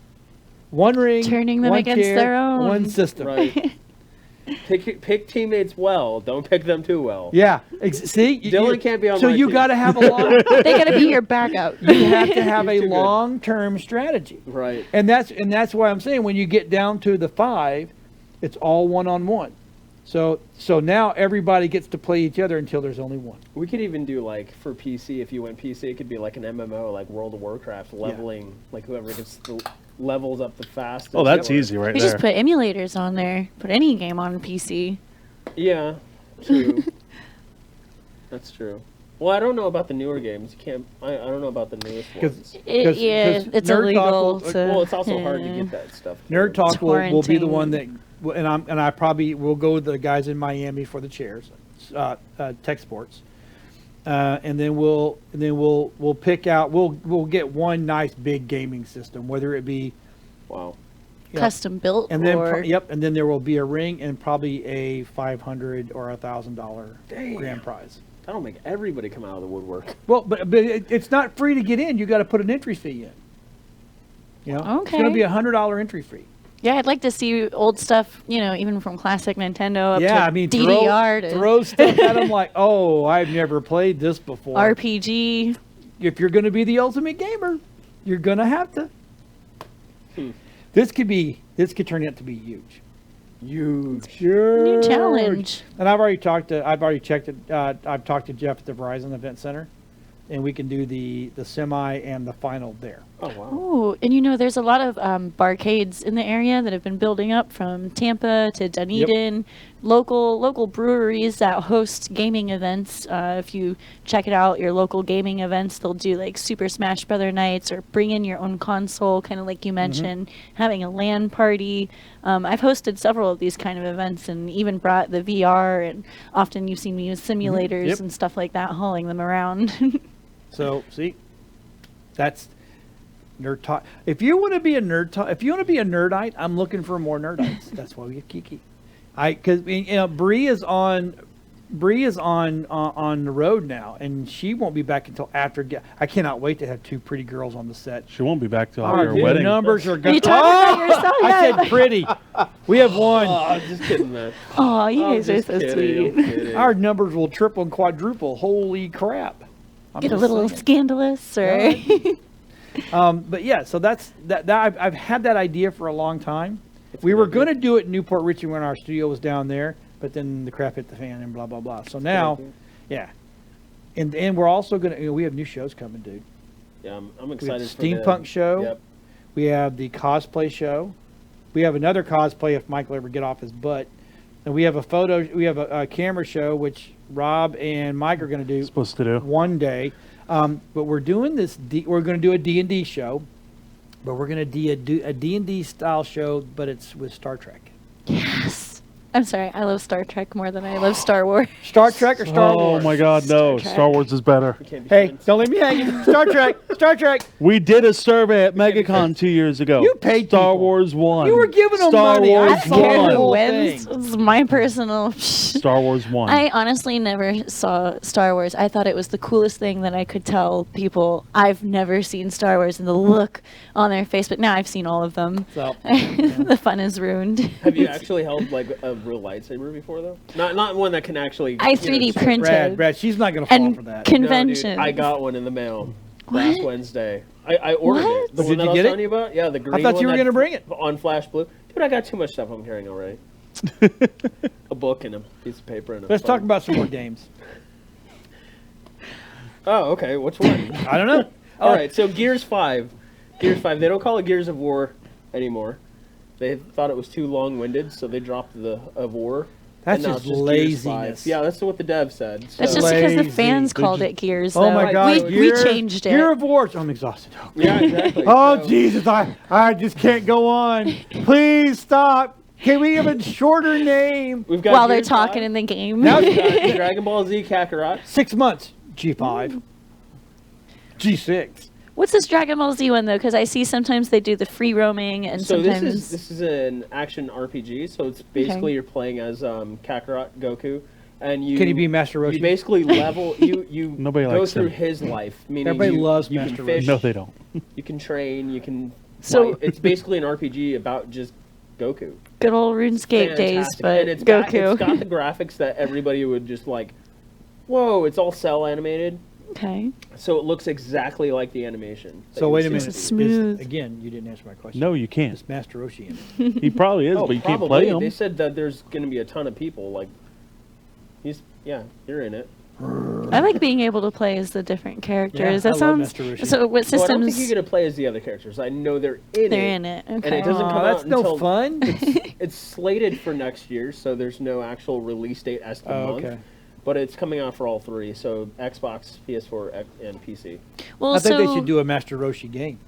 One ring, Turning them one against chair, their own. one system. Right. Pick teammates well. Don't pick them too well. Yeah. See, Dylan can't be on So my you team. got to have a long. They gotta be your backup. You have to have a Too good. long-term strategy. Right. And that's why I'm saying when you get down to the 5, it's all one-on-one. So now everybody gets to play each other until there's only one. We could even do like for PC. If you went PC, it could be like an MMO, like World of Warcraft, leveling. Like whoever gets the levels up the fastest. Oh, that's or- easy right You there. just put emulators on there. Put any game on PC. Yeah. True. That's true. Well, I don't know about the newer games. You can't. I don't know about the newest ones. Yeah, it's Nerd Talk illegal. will- to, Well, it's also hard to get that stuff. Nerd Talk will be the Torrenting. one that, and I probably will go with the guys in Miami for the chairs, Tech Sports, and then we'll pick out. We'll get one nice big gaming system, whether it be, Wow. you know, custom built and then or and then there will be a ring and probably a $500 or $1,000 Damn. grand prize. That'll make everybody come out of the woodwork. Well, but it's not free to get in. You got to put an entry fee in. You know, it's going to Okay. be $100 entry fee. yeah, I'd like to see old stuff. Even from classic Nintendo up Yeah, to I mean, DDR to throw stuff at them like, oh, I've never played this before. RPG. If you're going to be the ultimate gamer, you're going to have to. Hmm. This could turn out to be huge. Huge. New challenge. And I've already checked it. I've talked to Jeff at the Verizon Event Center, and we can do the semi and the final there. Oh wow. Oh, and there's a lot of barcades in the area that have been building up from Tampa to Dunedin. Local breweries that host gaming events. If you check it out, your local gaming events, they'll do like Super Smash Brother nights or bring in your own console, kind of like you mentioned, having a LAN party. I've hosted several of these kind of events and even brought the VR, and often you've seen me use simulators Yep. and stuff like that, hauling them around. So see, that's nerd talk. If you want to be a nerd talk, if you want to be a nerdite, I'm looking for more nerdites. That's why we get Kiki. Because Bree is on the road now, and she won't be back until after. I cannot wait to have 2 pretty girls on the set. She won't be back till Our after her wedding. numbers are Are going. you talking about yourself? I said pretty. We have one. Oh, I'm just kidding, man. Oh, you I'm guys are just so kidding, I'm sweet. kidding. Our numbers will triple and quadruple. Holy crap! I'm Get a just little saying. scandalous, or But yeah, so that's that. I've had that idea for a long time. We were going to do it in Newport Richey when our studio was down there, but then the crap hit the fan and blah blah blah. So now, Yeah. And we're also going to, we have new shows coming, dude. Yeah, I'm We have excited the for the steampunk show. Yep. We have the cosplay show. We have another cosplay if Michael ever get off his butt. And we have a camera show, which Rob and Mike are going to do Supposed to do. one day. But we're doing we're going to do a D&D show, but we're going to do a D&D style show, but it's with Star Trek. Yes. I'm sorry. I love Star Trek more than I love Star Wars. Star Trek or Star Oh Wars? my God, no! Trek. Star Wars is better. We can't be Hey, friends. don't leave me hanging. Star Trek. Star Trek. We did a survey at MegaCon 2 years ago. You paid Star people. Wars won. You were giving them Star money. I Wars saw Care the who whole won. wins? thing. It's my personal. Star Wars won. I honestly never saw Star Wars. I thought it was the coolest thing that I could tell people I've never seen Star Wars and the look on their face, but now I've seen all of them. So, The fun is ruined. Have you actually held like a real lightsaber before though? Not one that can actually. I 3D shoot. printed. Brad, she's not going to fall and for that. No, dude, convention. I got one in the mail What? last Wednesday. I ordered What? it. The Did one that you I was get it? telling you about? Yeah, the green I thought one you were that- going to bring it. on Flash Blue. Dude, I got too much stuff I'm carrying already. A book and a piece of paper and a Let's talk phone. about some more games. Oh, okay. Which one? I don't know. All right. So Gears 5. Gears 5. They don't call it Gears of War anymore. They thought it was too long-winded, so they dropped the of War. That's and now just it's Gears 5. laziness. Yeah, that's what the dev said. That's So- just because the Lazy. fans They're called just- it Gears. Oh though. my God. we changed it. Gear of War. I'm exhausted. Yeah, exactly. Oh, So- Jesus. I just can't go on. Please stop. Can we have a shorter name? We've got While they're Gears talking 5. in the game. Now We've got Dragon Ball Z Kakarot. 6 months. G5. G6. What's this Dragon Ball Z one though? Because I see sometimes they do the free roaming and So sometimes. this is an action RPG. So it's basically you're playing as Kakarot Goku, and you Can he be Master Roshi? You basically level you Nobody go likes through him. his life. Meaning Everybody you, loves you Master can Roshi. fish, No, they don't. You can train. You can. So- fight. It's basically an RPG about just Goku. Good old RuneScape days, Fantastic. but and it's got Goku. the graphics that everybody would just like. Whoa! It's all cell animated, Okay. so it looks exactly like the animation. that So you wait would a see minute. on TV. Smooth. Again, you didn't answer my question. No, you can't. Is Master Roshi in it? He probably is, Oh, but you can't probably. play him. They said that there's going to be a ton of people. Like, you're in it. I like being able to play as the different characters. I that love sounds. Master Roshi. So what Well, I don't think systems? you're going to play as the other characters. I know they're in it. They're in it. Okay. And it doesn't Aw, come that's out no until fun. It's slated for next year, so there's no actual release date as to Oh, month. okay. But it's coming out for all three, so Xbox, PS4, and PC. Well, I think so they should do a Master Roshi game.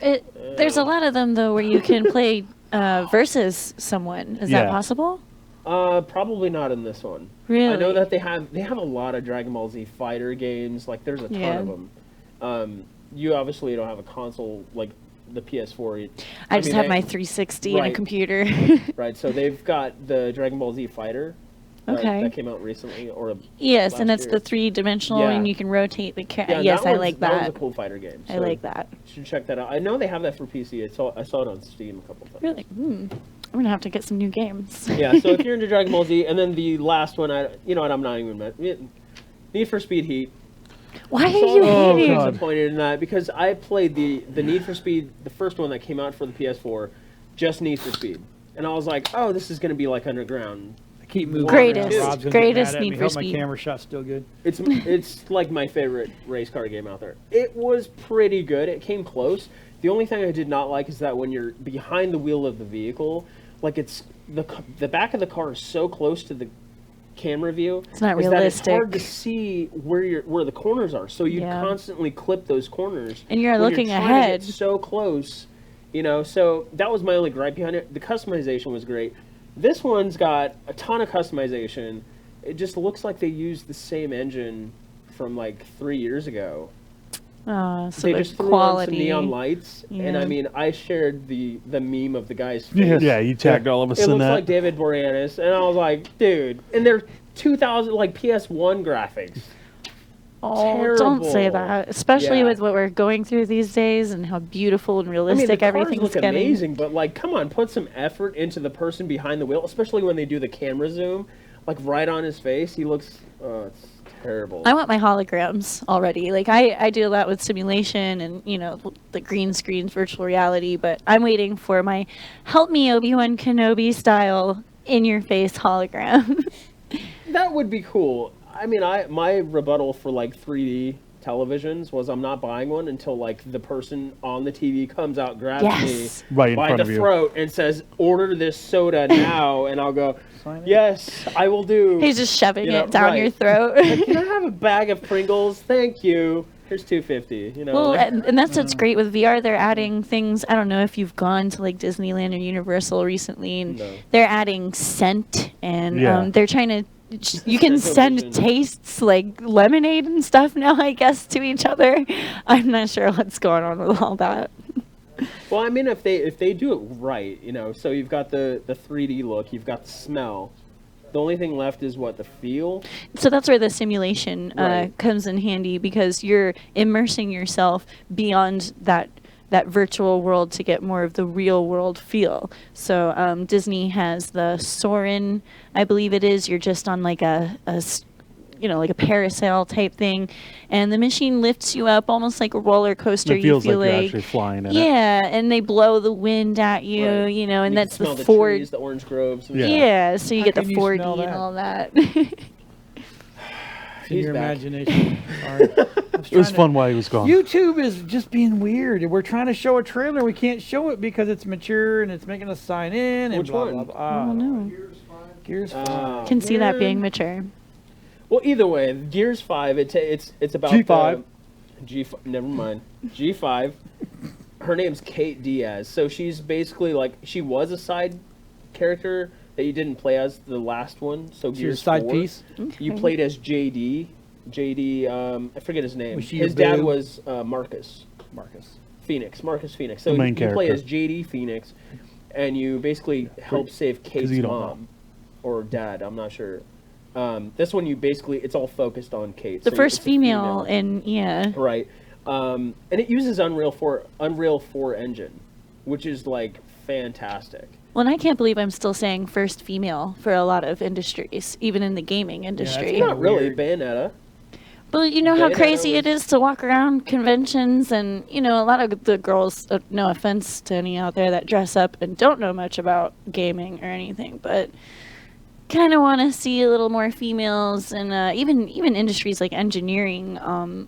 there's a lot of them though where you can play versus someone. Is that Yeah. possible? Probably not in this one. Really? I know that they have a lot of Dragon Ball Z fighter games. Like there's a ton Yeah. of them. You obviously don't have a console like the PS4. I just mean, have they- my 360 and a Right. computer. Right, so they've got the Dragon Ball Z Fighter. Okay. That came out recently, or Yes, and last it's year. the three-dimensional, Yeah. and you can rotate the Yeah, yes, I one's- like That that. was a cool fighter game. I so like that. You should check that out. I know they have that for PC. I saw it on Steam a couple times. Really? I'm gonna have to get some new games. Yeah, so if you're into Dragon Ball Z, and then the last one, you know what, I'm not even Need for Speed Heat. Why are So you Oh, hating? God. disappointed in that because I played the Need for Speed, the first one that came out for the PS4, just Need for Speed, and I was like, oh, this is gonna be like Underground. I keep moving. Greatest- around. Rob's gonna get greatest mad at me. Need for Hope Speed. My camera shot's still good. It's like my favorite race car game out there. It was pretty good. It came close. The only thing I did not like is that when you're behind the wheel of the vehicle, like it's the back of the car is so close to the camera view. It's not is that it's hard realistic. to see where the corners are. So you Yeah. constantly clip those corners. And you're when looking trying to ahead. get so close, So that was my only gripe behind it. The customization was great. This one's got a ton of customization. It just looks like they used the same engine from like 3 years ago. So They the just threw on quality. some neon lights, and I Yeah. mean, I shared the meme of the guy's face. Yeah, you tagged all of us It in looks that. like David Boreanaz, and I was like, dude, and they're 2000 like PS1 graphics. Oh, don't say Terrible. that. Especially Yeah. with what we're going through these days and how beautiful and I mean, realistic the cars everything's look getting. amazing, but like, come on, put some effort into the person behind the wheel, especially when they do the camera zoom, like right on his face. He looks, it's terrible. I want my holograms already. Like I do a lot with simulation and the green screens, virtual reality, but I'm waiting for my help me Obi-Wan Kenobi style in your face hologram. That would be cool. I mean, my rebuttal for like 3D televisions was I'm not buying one until like the person on the TV comes out, grabs Yes. me Right in by front the of you. throat and says, "Order this soda now," and I'll go, "Yes, I will do." He's just shoving You know, it down right. your throat. Like, can I have a bag of Pringles? Thank you. Here's $2.50. You know. Well, like- and that's what's great with VR. They're adding things. I don't know if you've gone to like Disneyland or Universal recently, and No. they're adding scent, and Yeah. they're trying to. You can send Scent-o-vision. tastes like lemonade and stuff now, I guess, to each other. I'm not sure what's going on with all that. Well, I mean, if they do it right, you know, so you've got the 3D look, you've got the smell. The only thing left is what, the feel? So that's where the simulation Right. comes in handy, because you're immersing yourself beyond that virtual world to get more of the real world feel. So Disney has the Soarin', I believe it is. You're just on like like a parasail type thing, and the machine lifts you up almost like a roller coaster. It feels you feel like you're actually flying in it. yeah, and they blow the wind at you, Right. you know, and You can that's smell the the Ford. trees, the orange groves. And Yeah. Yeah, so you How get the can you 4D smell and that? all that. In He's your back. imagination. Sorry. It was fun while he was gone. YouTube is just being weird. We're trying to show a trailer. We can't show it because it's mature and it's making us sign in and Which blah, one? blah, blah. Oh no, Gears 5. can see that Yeah. being mature. Well, either way, Gears 5, it's about G5. G5. Never mind. G5. Her name's Kate Diaz. So she's basically like, she was a side character that you didn't play as the last one. So She's a Gears side 4, piece. you played as JD. JD, I forget his name. Was she your His dad boo? was Marcus Marcus. Phoenix. Marcus Phoenix. So The main you play character. as JD Phoenix, and you basically help save Kate's you don't know. mom or dad. I'm not sure. This one, you basically, it's all focused on Kate. The So first it's a female, and yeah, Right. And it uses Unreal 4 engine, which is like fantastic. well, and I can't believe I'm still saying first female for a lot of industries, even in the gaming industry. kinda Not really weird. Bayonetta. But you know how Bayonetta crazy it was- is to walk around conventions, and you know a lot of the girls. No offense to any out there that dress up and don't know much about gaming or anything, but kind of want to see a little more females, and even industries like engineering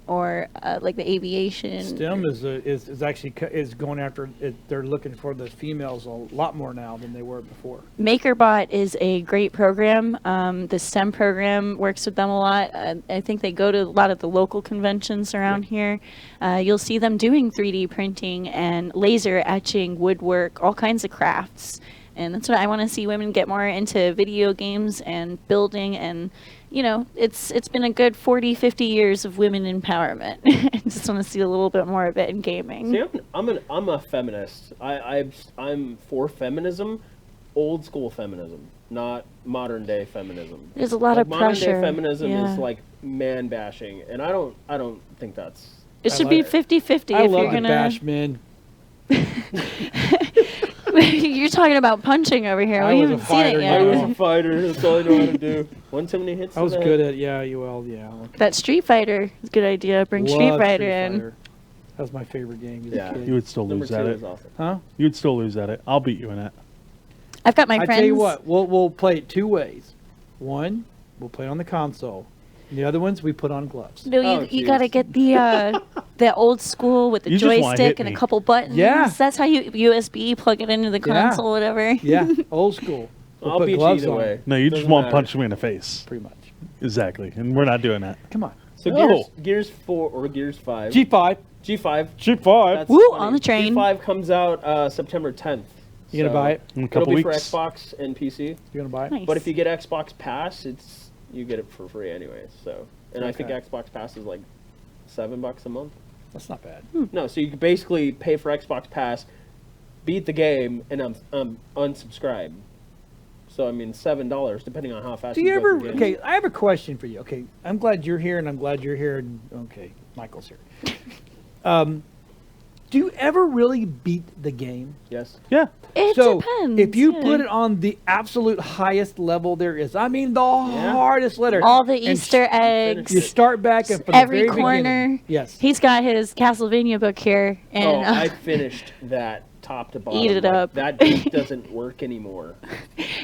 or like the aviation. STEM is actually is going after it. They're looking for the females a lot more now than they were before. MakerBot is a great program. The STEM program works with them a lot. I think they go to a lot of the local conventions around here. You'll see them doing 3D printing and laser etching, woodwork, all kinds of crafts. And that's what I want to see women get more into video games and building. And, you know, it's been a good 40, 50 years of women empowerment. I just want to see a little bit more of it in gaming. See, I'm a feminist. I'm for feminism, old school feminism, not modern day feminism. There's a lot of modern pressure. day feminism yeah. is like man bashing, and I don't think that's. It should be 50-50 I if love you're to gonna. bash men. You're talking about punching over here. I We was a haven't seen it fighter, yet. I you was know. a fighter. That's all I know how to do. 170 hits. I was good at yeah. Okay. That Street Fighter is a good idea. Bring Street Love Fighter in. Fighter. That was my favorite game as Yeah. a kid. You would still Number lose 2 at is it. awesome. Huh? You would still lose at it. I'll beat you in it. I've got my I friends. tell you what, we'll play it two ways. One, we'll play on the console. And the other ones we put on gloves. No, Oh, you got to jeez. get the old school with the You just wanna joystick hit and a me. couple buttons. Yeah. That's how you USB plug it into the Yeah. console, whatever. Yeah, old school. We'll I'll put beat you gloves either on, way. No, you just Doesn't won't matter. punch me in the face. pretty much. Exactly. And we're not doing that. Come on. So No. Gears 4 or Gears 5. G5. G5. G5. That's Woo, funny. on the train. G5 comes out September 10th. You gonna buy it? In a It'll couple be for weeks. Xbox and PC. You gonna buy it? Nice. But if you get Xbox Pass, you get it for free anyways. So, and I think Okay. Xbox Pass is like $7 a month. That's not bad. No, so you could basically pay for Xbox Pass, beat the game, and unsubscribe. So I mean, $7 depending on how fast. Do you go ever? through the game. Okay, I have a question for you. Okay, I'm glad you're here, and I'm glad you're here. And okay, Michael's here. Do you ever really beat the game? Yes. Yeah. it so depends. if you yeah. put it on the absolute highest level there is, I mean the hardest letter, all the and Easter eggs, you start back and from the every very corner. beginning. Yes. He's got his Castlevania book here, and Oh, I finished that top to bottom. Eat it like, up. That just doesn't work anymore.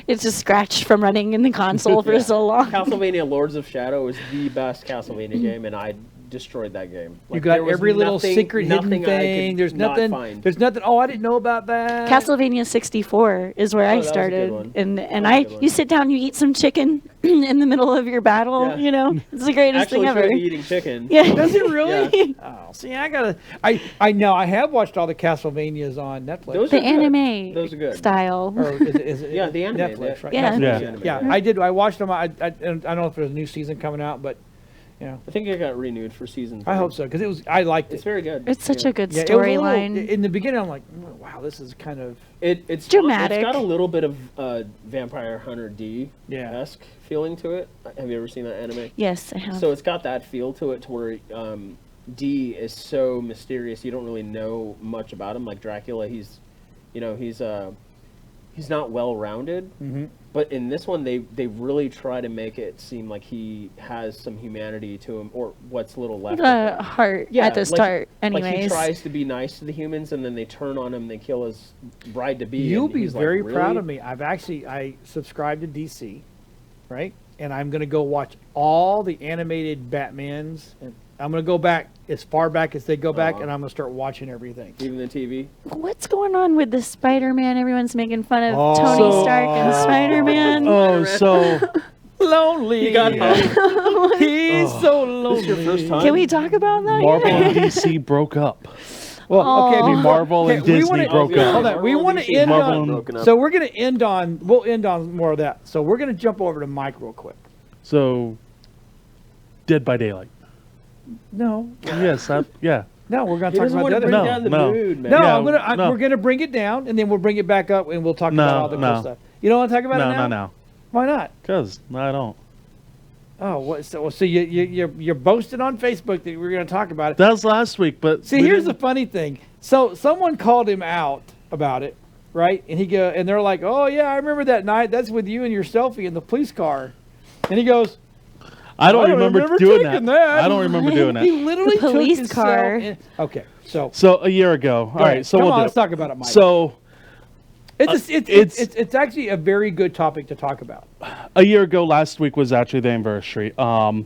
It's just scratched from running in the console for Yeah. so long. Castlevania Lords of Shadow is the best Castlevania game, and I destroyed that game. You Like, got there was every little nothing- secret hidden nothing I thing. could There's not nothing. find. There's nothing. Oh, I didn't know about that. Castlevania 64 is where Oh, I that was a good started, one. and That was a good one. you sit down, you eat some chicken in the middle of your battle. Yeah. You know, it's the greatest Actually, thing ever. should be eating chicken. Yeah, Does it really? Yeah. Oh, see, I gotta. I know. I have watched all the Castlevanias on Netflix. Those the are good. anime Those are good. style. Or is it Yeah, the anime. Netflix, right? Yeah. Netflix, Yeah. yeah. I did. I watched them. I don't know if there's a new season coming out, but you know, I think it got renewed for season 3. I hope so because it was. I liked It's it. very good. It's such a good Yeah, it was a little- storyline. in the beginning, I'm like, wow, this is kind of It's dramatic. It's got a little bit of Vampire Hunter D Yeah. esque feeling to it. Have you ever seen that anime? Yes, I have. So it's got that feel to it, to where D is so mysterious. You don't really know much about him. Like Dracula, he's not well rounded. Mhm. But in this one, they really try to make it seem like he has some humanity to him, or what's little left. of him. heart Yeah, at the like- start. Like he Anyways, tries to be nice to the humans, and then they turn on him. They kill his bride to be. You'll and be he's like, very proud "Really?" of me. I subscribe to DC, right? And I'm gonna go watch all the animated Batmans, and I'm gonna go back as far back as they go back, Uh-huh. and I'm gonna start watching everything. Even the TV. what's going on with the Spider-Man? Everyone's making fun of Oh. Tony So- Stark and Spider-Man. Oh, so Lonely. He got hung. He's so lonely. This is your first time. Can we talk about that? Marvel yet? and DC broke up. Well, okay, Aw. before- Marvel and okay, we Disney wanna- broke up. Hold on, we Marvel want and to DC end Marvel on. and- broken up. So we're gonna end on. We'll end on more of that. So we're gonna jump over to Mike real quick. So, Dead by Daylight. No, Yes, yeah. no, we're gonna He talk doesn't about want the to other. bring No, down the no. mood, man. No, Yeah, no. we're gonna bring it down, and then we'll bring it back up, and we'll talk about all the No, cool stuff. You don't want to talk about it now? No. Why not? Because I don't. Oh, what? So you're boasting on Facebook that we're gonna talk about it. That was last week, but See, we here's the didn't- funny thing. So someone called him out about it, right? And and they're like, "Oh yeah, I remember that night. That's with you and your selfie in the police car." And he goes, I don't remember doing taking that. I don't remember doing He that. literally The police took his car. Okay, so So a year ago. All go ahead. right, so Come we'll on, do let's it. talk about it, Mike. So it's actually a very good topic to talk about. a year ago, last week was actually the anniversary. I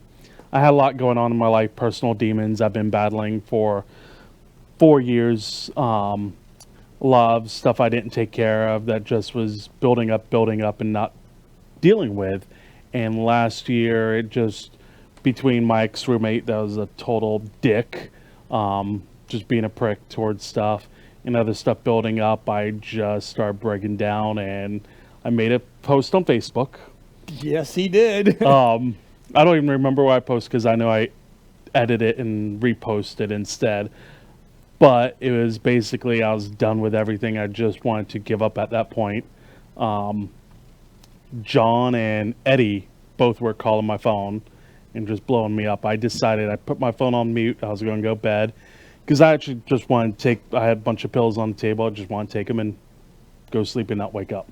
had a lot going on in my life, personal demons I've been battling for 4 years. A lot of stuff I didn't take care of that just was building up, and not dealing with. And last year, it just, between my ex-roommate that was a total dick, just being a prick towards stuff, and other stuff building up, I just started breaking down, and I made a post on Facebook. Yes, he did. I don't even remember what I posted because I know I edited it and reposted instead. But it was basically I was done with everything. I just wanted to give up at that point. John and Eddie both were calling my phone and just blowing me up. I decided I put my phone on mute. I was going to go to bed because I actually just wanted to take. I had a bunch of pills on the table. I just wanted to take them and go sleep and not wake up.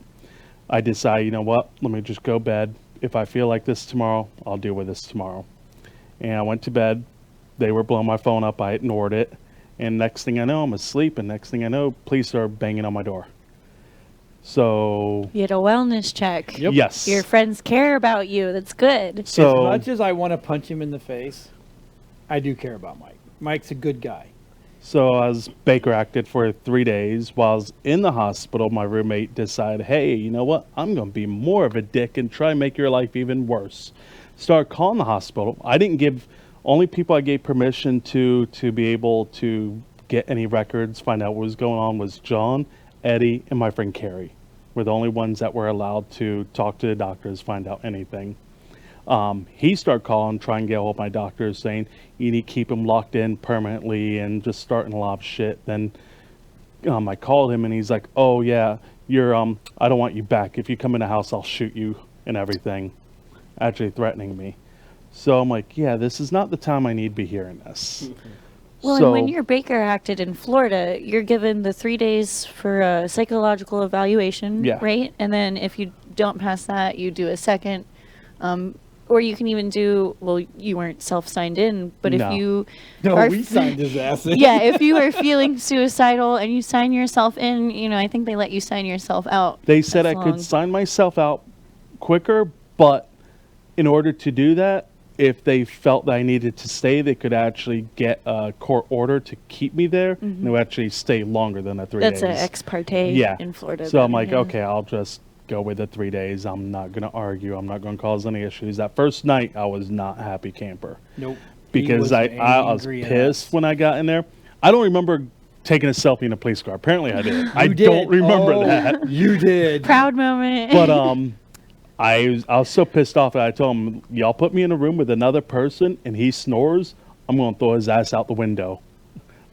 I decided, you know what? Let me just go to bed. If I feel like this tomorrow, I'll deal with this tomorrow. And I went to bed. They were blowing my phone up. I ignored it. And next thing I know, I'm asleep. And next thing I know, police are banging on my door. So, You had a wellness check. Yep. yes. Your friends care about you. That's good. So, as much as I want to punch him in the face, I do care about Mike. Mike's a good guy. So I was Baker acted for 3 days. While I was in the hospital, my roommate decided, hey, you know what? I'm going to be more of a dick and try and make your life even worse. Started calling the hospital. I didn't give, only people I gave permission to be able to get any records, find out what was going on was John, Eddie, and my friend Carrie. Were the only ones that were allowed to talk to the doctors, find out anything. He started calling, trying to get a hold of my doctors, saying you need to keep him locked in permanently and just starting a lot of shit. Then I called him and he's like, oh yeah, you're I don't want you back. If you come in the house, I'll shoot you and everything. Actually threatening me. So I'm like, yeah, this is not the time I need to be hearing this. Well, So- and when you're Baker acted in Florida, you're given the 3 days for a psychological evaluation, Yeah. right? And then if you don't pass that, you do a second or you can even do, well, you weren't self-signed in, but No. if you No, are we signed his ass in. yeah, if you are feeling suicidal and you sign yourself in, I think they let you sign yourself out. They said as I long- could sign myself out quicker, but in order to do that, if they felt that I needed to stay, they could actually get a court order to keep me there, and they would actually stay longer than the 3 days. That's an ex parte Yeah. in Florida. So I'm then, like, yeah. okay, I'll just go with the 3 days. I'm not going to argue. I'm not going to cause any issues. That first night, I was not happy camper. Nope. He Because I was angry at pissed us. when I got in there. I don't remember taking a selfie in a police car. Apparently I did. I You did. don't remember Oh, that. You did. Proud moment. But I was so pissed off that I told him, y'all put me in a room with another person and he snores, I'm going to throw his ass out the window.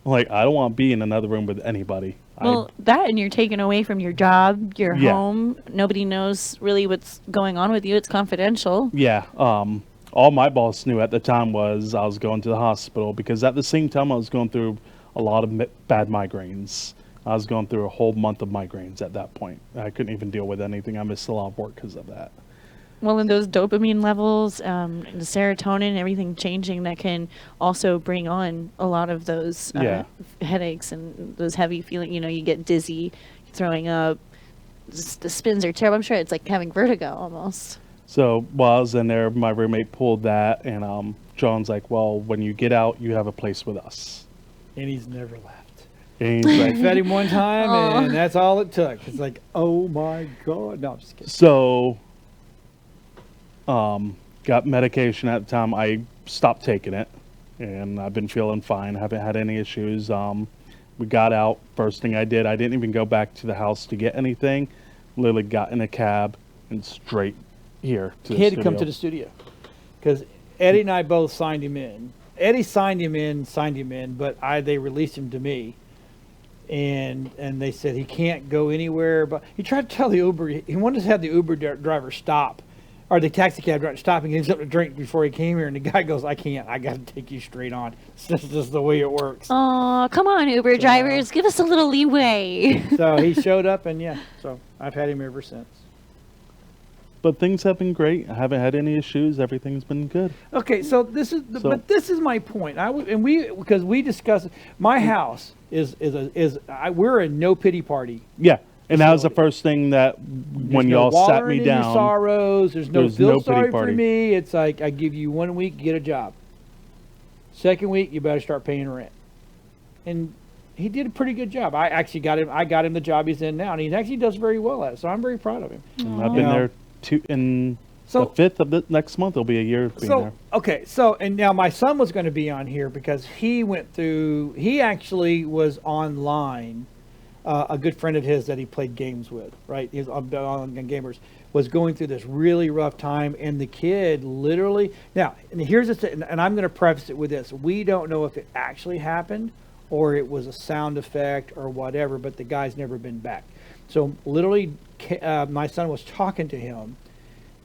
Like, I don't want to be in another room with anybody. Well, that and you're taken away from your job, your Yeah. home. Nobody knows really what's going on with you. It's confidential. Yeah. All my boss knew at the time was I was going to the hospital because at the same time I was going through a lot of bad migraines. I was going through a whole month of migraines at that point. I couldn't even deal with anything. I missed a lot of work because of that. Well, and those dopamine levels, and the serotonin, everything changing, that can also bring on a lot of those Yeah. headaches and those heavy feeling. You get dizzy, throwing up. Just the spins are terrible. I'm sure it's like having vertigo almost. So while I was in there, my roommate pulled that, and John's like, well, when you get out, you have a place with us. And he's never left. And he's I like, fed him one time, Aw. and that's all it took. It's like, oh my God. No, I'm just kidding. so, got medication at the time. I stopped taking it, and I've been feeling fine. Haven't had any issues. We got out. First thing I did, I didn't even go back to the house to get anything. Literally got in a cab and straight here to He had the to come to studio. the studio because Eddie and I both signed him in. Eddie signed him in, but they released him to me. And they said he can't go anywhere. But he tried to tell the Uber, he wanted to have the Uber driver stop, or the taxi cab driver stop and give him something to drink before he came here. And the guy goes, I can't. I got to take you straight on. This is the way it works. Oh, come on, Uber drivers, give us a little leeway. So he showed up, and yeah, so I've had him ever since. But things have been great. I haven't had any issues. Everything's been good. Okay, so this is, but this is my point. Because we discussed my house we're a no pity party. Yeah. And that was the So- first thing that when There's no y'all sat wallowing me in your down. sorrows. There's no There's feel no pity sorry party. for me. It's like I give you 1 week, get a job. Second week, you better start paying rent. And he did a pretty good job. I actually got him. I got him the job he's in now, and he actually does very well at it. So I'm very proud of him. And I've been Yeah. there in So- the 5th of the next month. It'll be a year of being there. Okay, so and now my son was going to be on here because he went through. He actually was online. A good friend of his that he played games with, right? He was on gamers, was going through this really rough time, and the kid literally. Now, and here's and I'm going to preface it with this: we don't know if it actually happened or it was a sound effect or whatever, but the guy's never been back. So literally, my son was talking to him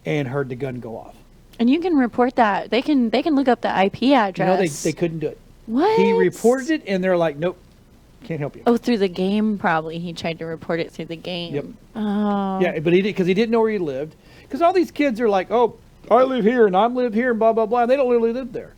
and heard the gun go off. And you can report that. They can look up the IP address. No, they couldn't do it. What? He reported it, and they're like, nope, can't help you. Oh, through the game, probably. He tried to report it through the game. Yep. Oh. Yeah, but he did because he didn't know where he lived. Because all these kids are like, oh, I live here and I live here and blah blah blah. And they don't really live there.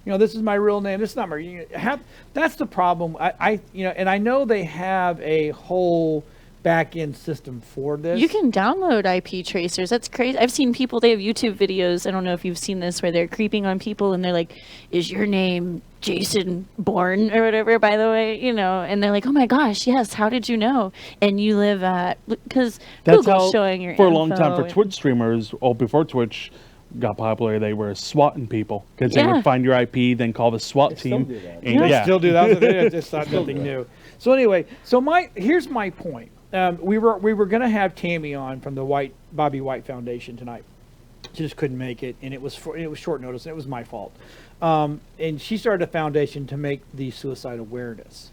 This is my real name. This is not my. That's the problem. And I know they have a whole back-end system for this. You can download IP tracers. That's crazy. I've seen people, they have YouTube videos. I don't know if you've seen this, where they're creeping on people and they're like, is your name Jason Bourne or whatever, by the way? And they're like, oh my gosh, yes, how did you know? And you live at, because That's Google's how, showing your for a info long time, for and- Twitch streamers, or before Twitch got popular, they were swatting people because they Yeah. would find your IP, then call the SWAT Still team. do that. And They yeah. still do that. It's just not nothing new. So anyway, here's my point. We were going to have Tammy on from the Bobby White Foundation tonight. She just couldn't make it, and it was short notice, and it was my fault. And she started a foundation to make the suicide awareness.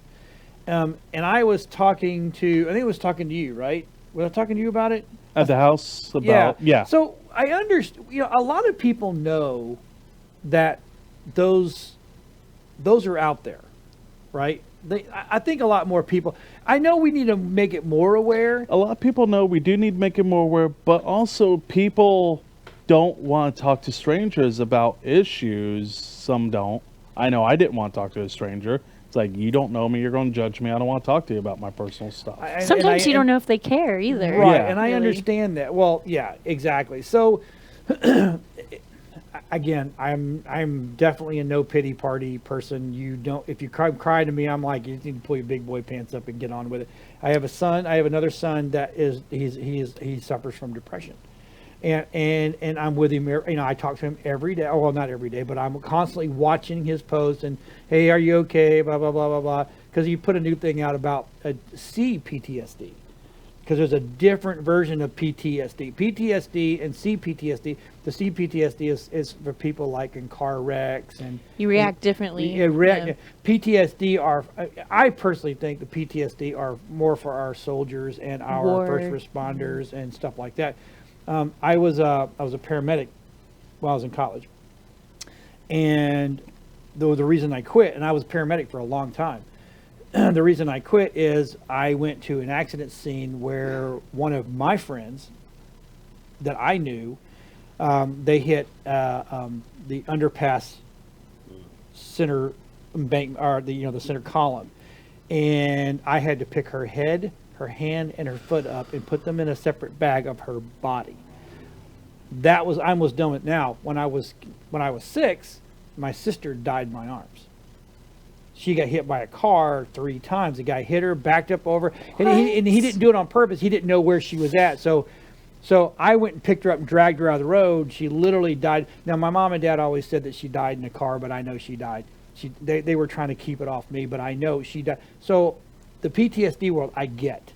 And I was talking to, I think I was talking to you, right? Was I talking to you about it? At the house about, yeah. So I understand. A lot of people know that those are out there, right? I think a lot more people. I know we need to make it more aware. A lot of people know we do need to make it more aware, but also people don't want to talk to strangers about issues. Some don't. I know I didn't want to talk to a stranger. It's like, you don't know me, you're going to judge me. I don't want to talk to you about my personal stuff. Sometimes you don't know if they care either. Right, Yeah. and I understand that. Well, yeah, exactly. So, again, I'm definitely a no pity party person. You don't, if you cry to me, I'm like, you need to pull your big boy pants up and get on with it. I have a son. I have another son that he suffers from depression, and I'm with him. You know, I talk to him every day. Well, not every day, but I'm constantly watching his posts and, hey, are you okay? Blah blah blah blah blah. Because he put a new thing out about CPTSD. Because there's a different version of PTSD. PTSD and CPTSD. The CPTSD is for people like in car wrecks and You react differently. Yeah. PTSD are. I personally think the PTSD are more for our soldiers and our War. first responders and stuff like that. I was a paramedic while I was in college, and the reason I quit, and I was a paramedic for a long time. The reason I quit is I went to an accident scene where one of my friends that I knew, they hit the underpass center bank, or the center column, and I had to pick her head, her hand, and her foot up and put them in a separate bag of her body. I was done with. Now, when I was 6, my sister died in my arms. She got hit by a car 3 times. The guy hit her, backed up over, and he didn't do it on purpose. He didn't know where she was at. So I went and picked her up and dragged her out of the road. She literally died. Now, my mom and dad always said that she died in a car, but I know she died. They were trying to keep it off me, but I know she died. So the PTSD world, I get.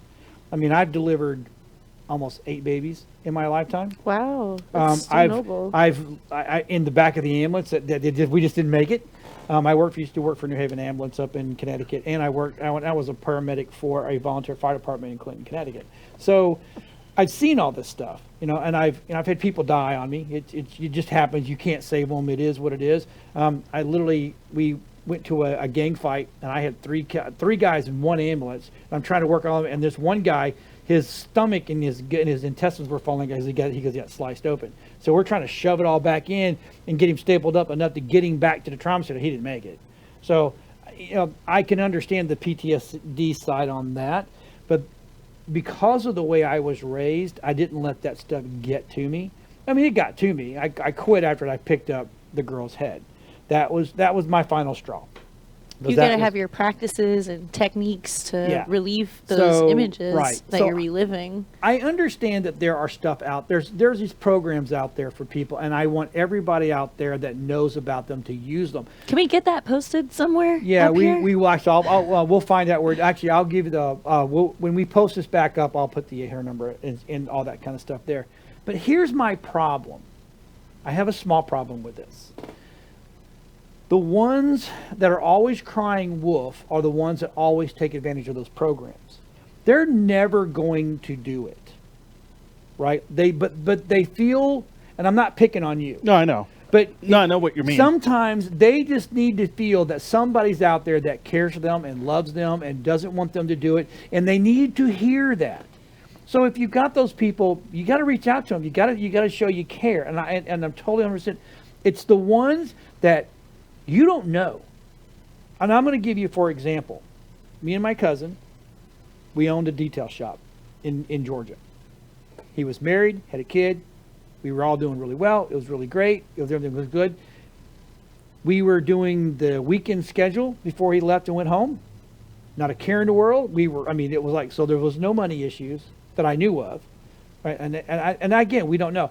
I mean, I've delivered almost 8 babies in my lifetime. Wow, that's so noble. I've in the back of the ambulance we just didn't make it. I used to work for New Haven Ambulance up in Connecticut, and I was a paramedic for a volunteer fire department in Clinton, Connecticut. So I've seen all this stuff, and I've had people die on me. It just happens. You can't save them. It is what it is. We went to a gang fight, and I had three guys in one ambulance. I'm trying to work on them, and this one guy, his stomach and his intestines were falling because he got sliced open. So we're trying to shove it all back in and get him stapled up enough to get him back to the trauma center. He didn't make it. So, I can understand the PTSD side on that, but because of the way I was raised, I didn't let that stuff get to me. I mean, it got to me. I quit after I picked up the girl's head. That was my final straw. You got to have your practices and techniques to relieve those images that you're reliving. I understand that there are stuff out there's these programs out there for people, and I want everybody out there that knows about them to use them. Can we get that posted somewhere? Yeah, we will actually. We'll find out where. Actually, I'll give you the. When we post this back up, I'll put the hair number and all that kind of stuff there. But here's my problem. I have a small problem with this. The ones that are always crying wolf are the ones that always take advantage of those programs. They're never going to do it, right? But they feel, and I'm not picking on you. No, I know. But no, I know what you mean. Sometimes they just need to feel that somebody's out there that cares for them and loves them and doesn't want them to do it, and they need to hear that. So if you've got those people, you got to reach out to them. You got to show you care, and I'm totally understand. It's the ones that you don't know. And I'm going to give you, for example, me and my cousin, we owned a detail shop in Georgia. He was married, had a kid. We were all doing really well. It was really great. Everything was good. We were doing the weekend schedule before he left and went home. Not a care in the world. It was like, so there was no money issues that I knew of. Right? And again, we don't know.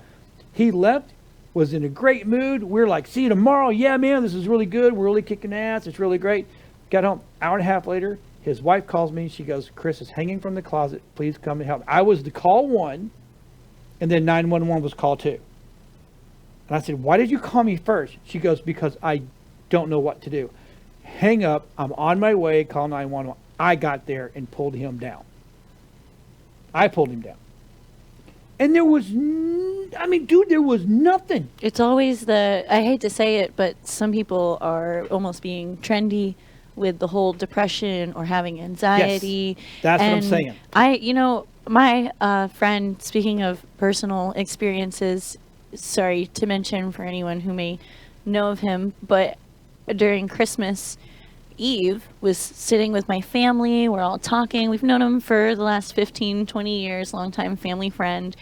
He left, was in a great mood. We're like, see you tomorrow. Yeah, man, this is really good. We're really kicking ass. It's really great. Got home, hour and a half later, his wife calls me. She goes, Chris is hanging from the closet. Please come and help. I was the call 1, and then 911 was call 2. And I said, why did you call me first? She goes, because I don't know what to do. Hang up. I'm on my way. Call 911. I got there and pulled him down. I pulled him down. And there was, there was nothing. It's always I hate to say it, but some people are almost being trendy with the whole depression or having anxiety. Yes, that's what I'm saying. My friend, speaking of personal experiences, sorry to mention for anyone who may know of him, but during Christmas Eve was sitting with my family. We're all talking. We've known him for the last 15, 20 years, longtime family friend.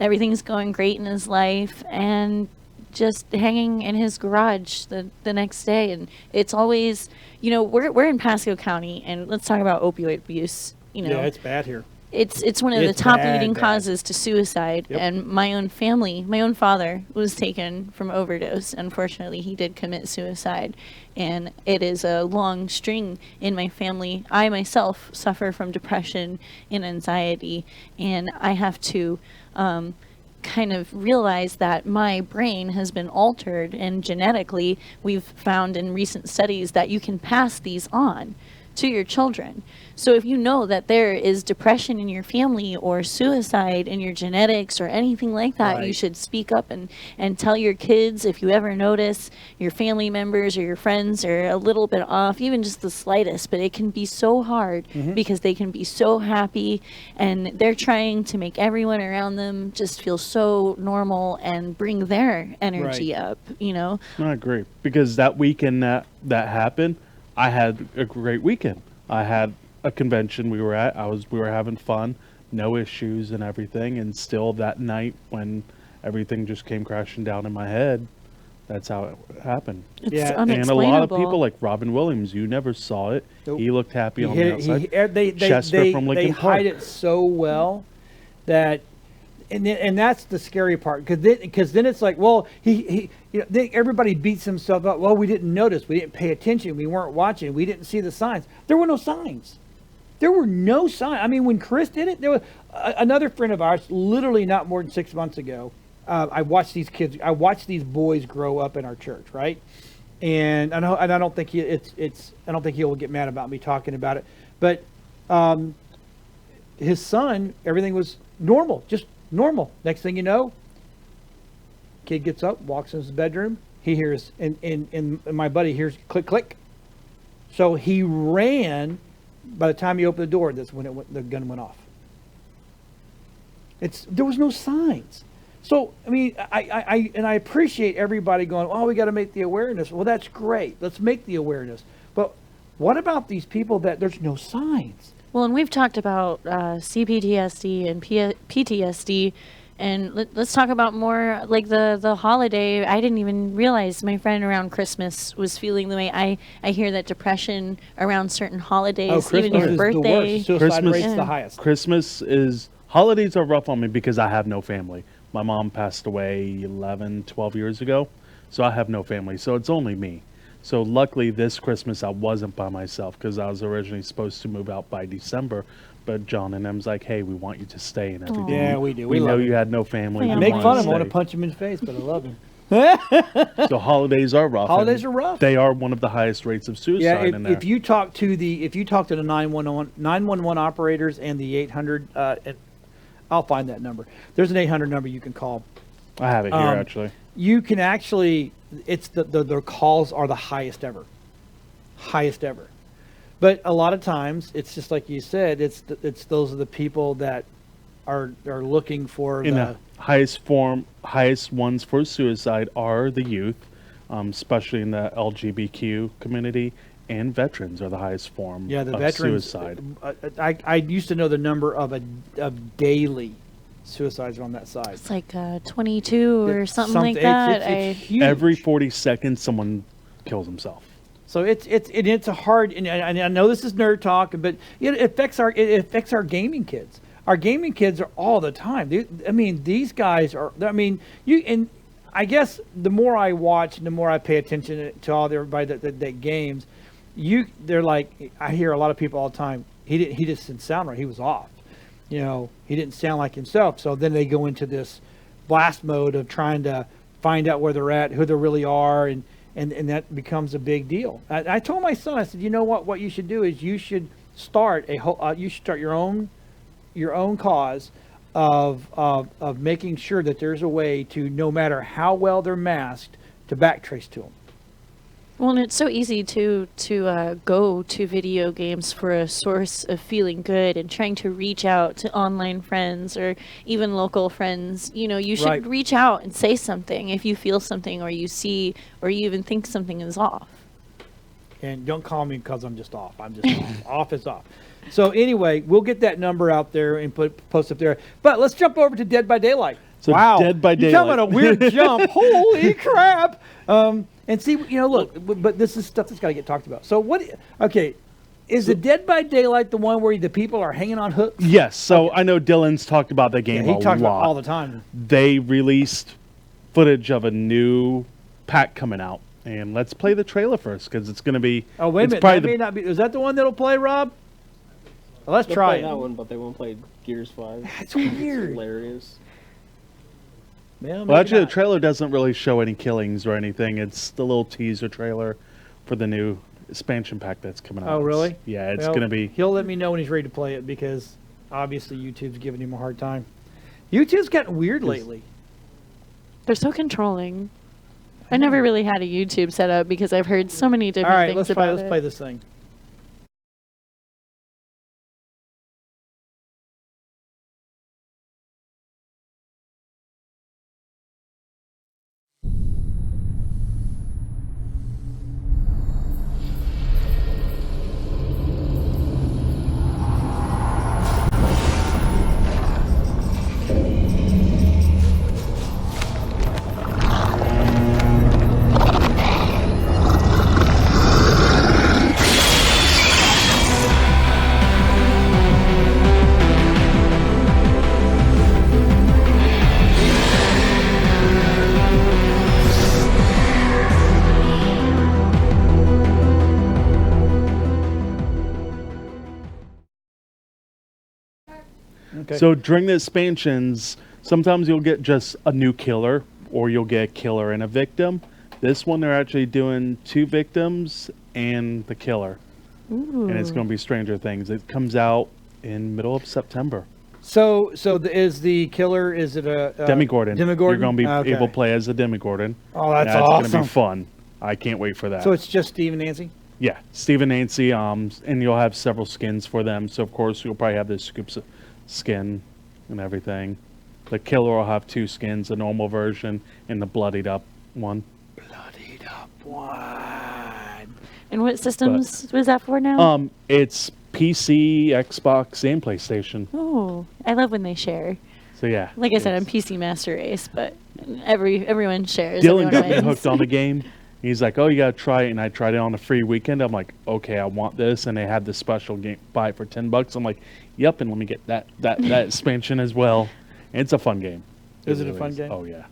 Everything's going great in his life, and just hanging in his garage the next day. And it's always, we're in Pasco County, and let's talk about opioid abuse. Yeah, it's bad here. It's one of the It's top bad, leading bad. causes to suicide. Yep. And my own family, my own father was taken from overdose. Unfortunately, he did commit suicide. And it is a long string in my family. I myself suffer from depression and anxiety. And I have to kind of realize that my brain has been altered. And genetically, we've found in recent studies that you can pass these on to your children. So if you know that there is depression in your family or suicide in your genetics or anything like that, you Right. should speak up and tell your kids. If you ever notice your family members or your friends are a little bit off, even just the slightest, but it can be so hard because they can be so happy and they're trying to make everyone around them just feel so normal and bring their energy Right. up, you know? I agree, because that weekend that happened, I had a great weekend. I had a convention we were at. We were having fun, no issues and everything. And still that night when everything just came crashing down in my head, that's how it happened. It's Yeah, and And a unexplainable. lot of people like Robin Williams, you never saw it. Nope. He looked happy on He the hit it- outside. they Chester from they Lincoln hide Park. it so well that, and that's the scary part, because then it's like, well, everybody beats himself up. Well, we didn't notice, we didn't pay attention, we weren't watching, we didn't see the signs. There were no signs. There were no signs. I mean, when Chris did it, there was another friend of ours, literally not more than 6 months ago. I watched these boys grow up in our church, right? And I don't think I don't think he will get mad about me talking about it, but his son, everything was normal, just normal. Next thing you know, kid gets up, walks into his bedroom. He hears, and my buddy hears click, click. So he ran. By the time he opened the door, that's when the gun went off. There was no signs. So, I mean, I appreciate everybody going, oh, we got to make the awareness. Well, that's great. Let's make the awareness. But what about these people that there's no signs? Well, and we've talked about CPTSD and PTSD, and let's talk about more like the holiday. I didn't even realize my friend around Christmas was feeling the way I hear that depression around certain holidays, even your is birthday. the worst. Suicide Christmas- rate's the highest. Holidays are rough on me because I have no family. My mom passed away 11, 12 years ago, so I have no family. So it's only me. So luckily this Christmas I wasn't by myself because I was originally supposed to move out by December. But John and M's like, hey, we want you to stay and everything. Yeah, we do. We We know love you him. had no family. Yeah. you Make wanted fun of him. I to want to stay. punch him in the face, but I love him. So holidays are rough. Holidays and are rough. They are one of the highest rates of suicide Yeah, in there. if you talk to the 911 operators and the 800, and I'll find that number. There's an 800 number you can call. I have it here actually. You can actually, it's their calls are the highest ever. But a lot of times, it's just like you said, it's those are the people that are looking for In the highest ones for suicide are the youth, especially in the LGBTQ community, and veterans are the highest form the of veterans. suicide. I used to know the number of daily suicides on that side. It's like 22 or something like It's that. huge. Every 40 seconds, someone kills himself. So it's a hard, and I know this is nerd talk, but it affects our gaming kids. Our gaming kids are all the time. These guys are. And I guess the more I watch and the more I pay attention to everybody that games, they're like, I hear a lot of people all the time. He just didn't sound right. He was off. He didn't sound like himself. So then they go into this blast mode of trying to find out where they're at, who they really are, and that becomes a big deal. I told my son, I said, you know what you should do is you should start your own cause of making sure that there's a way to, no matter how well they're masked, to backtrace to them. Well, and it's so easy to go to video games for a source of feeling good and trying to reach out to online friends or even local friends. You know, you should Right. reach out and say something if you feel something or you see or you even think something is off. And don't call me because I'm just off. I'm just off. Off is off. So anyway, we'll get that number out there and post up there. But let's jump over to Dead by Daylight. So wow, Dead by You're talking Daylight. about a weird jump. Holy crap! And see, you know, look, but this is stuff that's got to get talked about. So what? Okay, is the Dead by Daylight the one where the people are hanging on hooks? Yes. So I know Dylan's talked about that Yeah, game he a talks lot. about it all the time. They released footage of a new pack coming out, and let's play the trailer first because it's going to be. Oh wait a it's minute, probably that may not be. Is that the one that'll play, Rob? Well, let's They'll try play it. that one, but they won't play Gears 5. That's weird. Hilarious. Well, Well, actually, maybe the trailer doesn't really show any killings or anything. It's the little teaser trailer for the new expansion pack that's coming out. Oh, really? Yeah, it's Well, going to be. He'll let me know when he's ready to play it because obviously YouTube's giving him a hard time. YouTube's gotten weird lately. They're so controlling. I never really had a YouTube set up because I've heard so many All different right, things let's about let's it. play this thing. Okay. So during the expansions, sometimes you'll get just a new killer, or you'll get a killer and a victim. This one, they're actually doing 2 victims and the killer. And it's going to be Stranger Things. It comes out in middle of September. Is the killer? Is it a Demigorgon. Demigorgon. You're going to be Okay. able to play as a Demigorgon. Oh, that's going to awesome. be fun. I can't wait for that. So it's just Steve and Nancy. Yeah, Steve and Nancy, and you'll have several skins for them. So of course you'll probably have the Scoops skin and everything. The killer will have 2 skins, the normal version and the bloodied up one. Bloodied up one. And what systems was that for now? It's PC, Xbox, and PlayStation. Oh, I love when they share. So yeah. Like I said, I'm it's- PC Master Race, but everyone shares. Dylan everyone got me wins. hooked on the game. He's like, "Oh, you gotta try it," and I tried it on a free weekend. I'm like, "Okay, I want this," and they had the special game, buy it for $10. I'm like, "Yep," and let me get that expansion as well. And it's a fun game. Is it a really fun is. game? Oh yeah,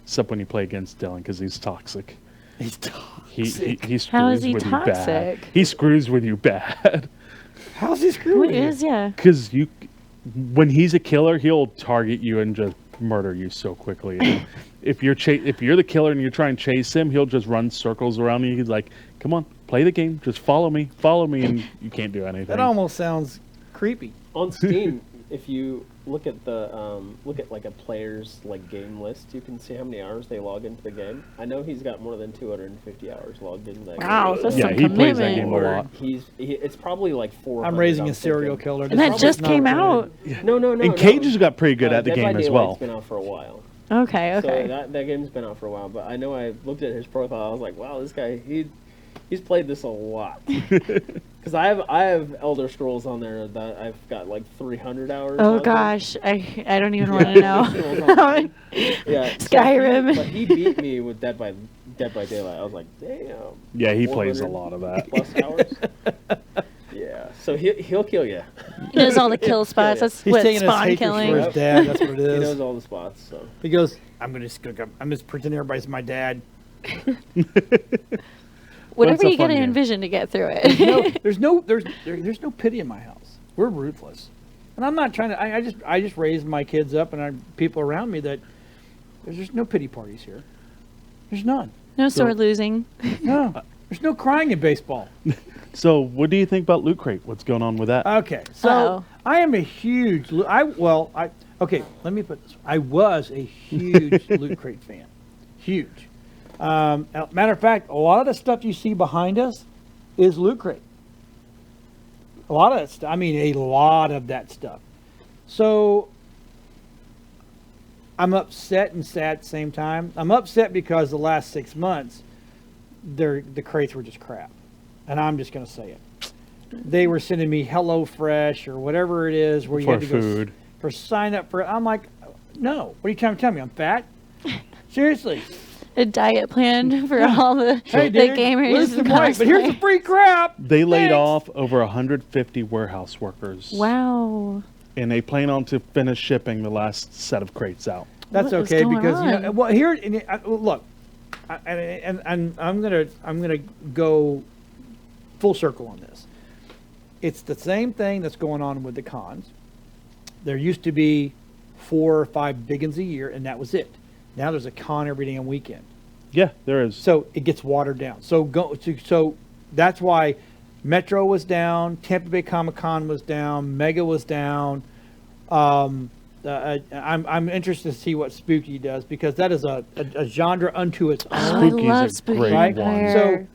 except when you play against Dylan because he's toxic. He's toxic. He screws How is he with you bad. toxic? He screws with you bad How's he Who screwing you? is, yeah. because when he's a killer, he'll target you and just murder you so quickly. And if you're the killer and you're trying to chase him, he'll just run circles around you. He's like, "Come on, play the game. Just follow me, and you can't do anything." That almost sounds creepy. On Steam, if you look at like a player's like game list, you can see how many hours they log into the game. I know he's got more than 250 hours logged into that Wow, game. that's Yeah, some he plays that commitment. game a lot. It's probably like 400. I'm raising I'm a serial thinking. killer. And This that is just not came good. out. No. And Cage's got pretty good at the Dead by game as Daylight's well. been out for a while. Okay, So okay. that game's been out for a while, but I know I looked at his profile. I was like, wow, this guy he's played this a lot. Because I have Elder Scrolls on there that I've got like 300 hours. Oh on there. gosh, I don't even want to know. Yeah, Skyrim. But he beat me with Dead by Daylight. I was like, damn. Yeah, he plays a 400 lot of that. plus hours. Yeah, so he'll kill you. He knows all the kill spots. That's He's what taking his spawn hatred killing. for his dad. That's what it He is. knows all the spots. So He goes, I'm just pretending everybody's my dad. Whatever a you fun gotta game. envision to get through it. There's no pity in my house. We're ruthless, and I'm not trying to. I just raise my kids up and people around me that there's just no pity parties here. There's none. No sword losing. No, there's no crying in baseball. So, what do you think about Loot Crate? What's going on with that? Okay, so Uh-oh. I am a huge. Okay, let me put this. I was a huge Loot Crate fan, huge. Matter of fact, a lot of the stuff you see behind us is Loot Crate. A lot of that stuff. I mean, a lot of that stuff. So I'm upset and sad at the same time. I'm upset because the last 6 months, the crates were just crap. And I'm just going to say it. They were sending me HelloFresh or whatever it is where you For had to food. go for sign up for. I'm like, no. What are you trying to tell me? I'm fat? Seriously. A diet plan for all the, Hey, the dude, gamers. lose some and weight, but here's the cosplayers. free crap. They laid Thanks. off over 150 warehouse workers. Wow. And they plan on to finish shipping the last set of crates out. That's What is okay going because you know, on? well here look, and I'm gonna go full circle on this. It's the same thing that's going on with the cons. There used to be 4 or 5 big ones a year, and that was it. Now there's a con every damn weekend, Yeah, there is. so it gets watered down. So that's why Metro was down, Tampa Bay Comic Con was down, Mega was down. I'm interested to see what Spooky does because that is a genre unto its own. Oh, I Spooky's love a Spooky great Right? one. Empire.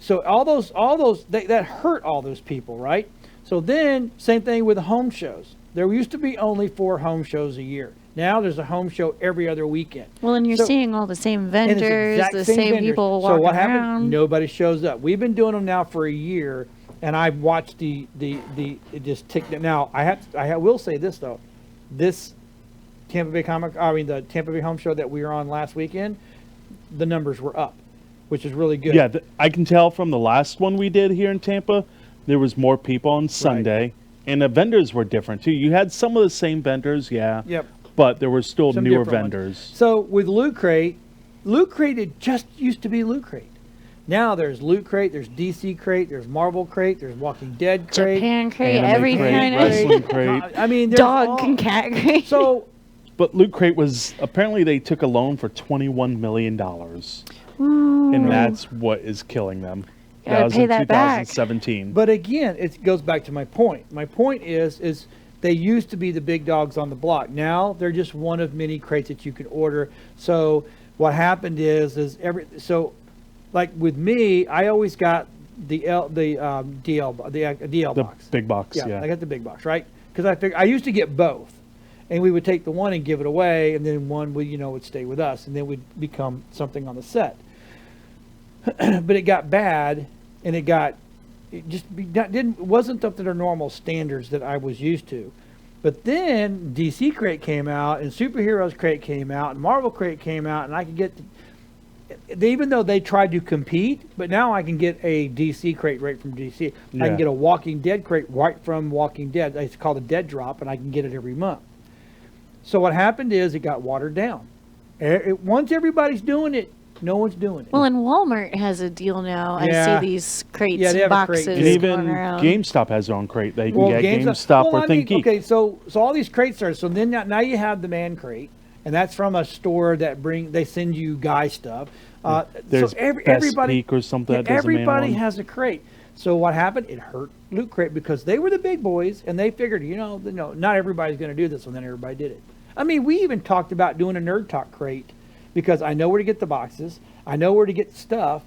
So all those that hurt all those people, right? So then same thing with the home shows. There used to be only 4 home shows a year. Now there's a home show every other weekend. Well, and you're So- seeing all the same And vendors, it's exact the same same vendors. people So walking what happened? around. Nobody shows up. We've been doing them now for a year, and I've watched the it just ticked. Now I will say this though, this the Tampa Bay Home Show that we were on last weekend, the numbers were up, which is really good. Yeah, I can tell from the last one we did here in Tampa, there was more people on Sunday, and the vendors were different too. You had some of the same vendors, yeah. Yep. But there were still Some newer different ones. vendors. So with Loot Crate it just used to be Loot Crate. Now there's Loot Crate, there's DC Crate, there's Marvel Crate, there's Walking Dead Crate, Japan crate, Anime every crate, kind of wrestling crate. I mean, there's dog all- and cat crate. So But Loot Crate was apparently they took a loan for $21 million, and that's what is killing them. Gotta That was pay in that back. 2017. But again, it goes back to my point. My point is they used to be the big dogs on the block. Now they're just one of many crates that you can order. So what happened is like with me, I always got the DL The box. big box, Yeah, yeah. I got the big box, right? Because I used to get both, and we would take the one and give it away, and then one would stay with us, and then would become something on the set. But it got bad, and it wasn't up to their normal standards that I was used to. But then DC Crate came out, and Superheroes Crate came out, and Marvel Crate came out, and I could get. Even though they tried to compete, but now I can get a DC crate right from DC. I Yeah. can get a Walking Dead crate right from Walking Dead. It's called a Dead Drop, and I can get it every month. So what happened is it got watered down. Once everybody's doing it, no one's doing it. Well, and Walmart has a deal now. Yeah. I see these crates Yeah, they and have a crate boxes And deal. even going around. GameStop has their own crate. They can Well, get GameStop GameStop well, or Think Geek. okay, so all these crates are. So then now you have the man crate, and that's from a store they send you guy stuff. There's so Best everybody Peak or something yeah, that does a man everybody one. has a crate. So what happened? It hurt Loot Crate because they were the big boys, and they figured, not everybody's going to do this, and then everybody did it. I mean, we even talked about doing a Nerd Talk crate because I know where to get the boxes, I know where to get stuff,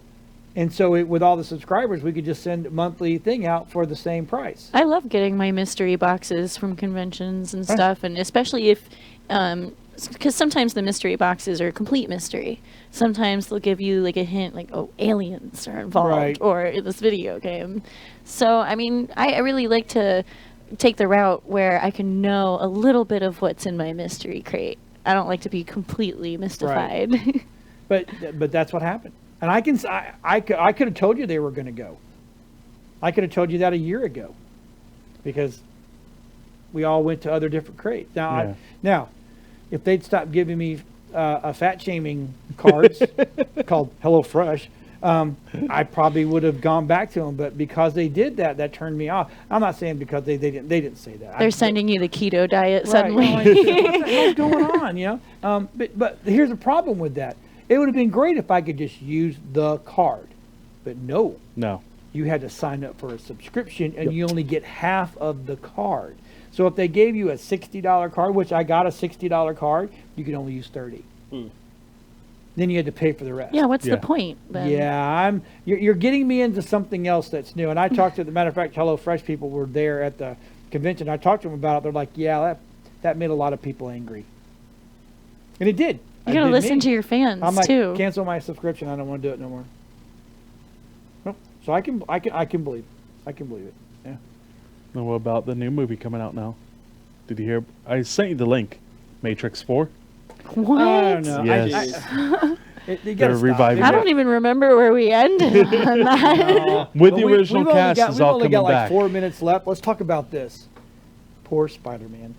and so with all the subscribers, we could just send a monthly thing out for the same price. I love getting my mystery boxes from conventions and stuff, and especially if, because sometimes the mystery boxes are a complete mystery. Sometimes they'll give you like a hint, like, oh, aliens are involved, Right. or in this video game. So, I mean, I really like to take the route where I can know a little bit of what's in my mystery crate. I don't like to be completely mystified. But that's what happened. And I could have told you they were going to go. I could have told you that a year ago, because we all went to other different crates. Now, Yeah. if they'd stopped giving me a fat shaming cards called HelloFresh, I probably would have gone back to them. But because they did that, that turned me off. I'm not saying because they didn't say that. They're sending you the keto diet Right, suddenly. you know, like, what the hell's going on? But here's the problem with that. It would have been great if I could just use the card, but no. No. You had to sign up for a subscription, and you only get half of the card. So if they gave you a $60 card, which I got a $60 card, you could only use 30. then you had to pay for the rest. Yeah, what's Yeah. the point then? Yeah, you're getting me into something else that's new. And I talked to, the matter of fact, HelloFresh people were there at the convention. I talked to them about it. They're like, yeah, that made a lot of people angry. And it did. You gotta listen to your fans I'm like, too. cancel my subscription. I don't want to do it no more. Nope. So I can believe. I can believe it. Yeah. And what about the new movie coming out now? Did you hear? I sent you the link. Matrix 4. What? I don't know. Yes. You They're gotta stop. reviving I it. don't even remember where we ended on that. With But the original cast is all We've only got coming like back. 4 minutes left. Let's talk about this. Poor Spider-Man.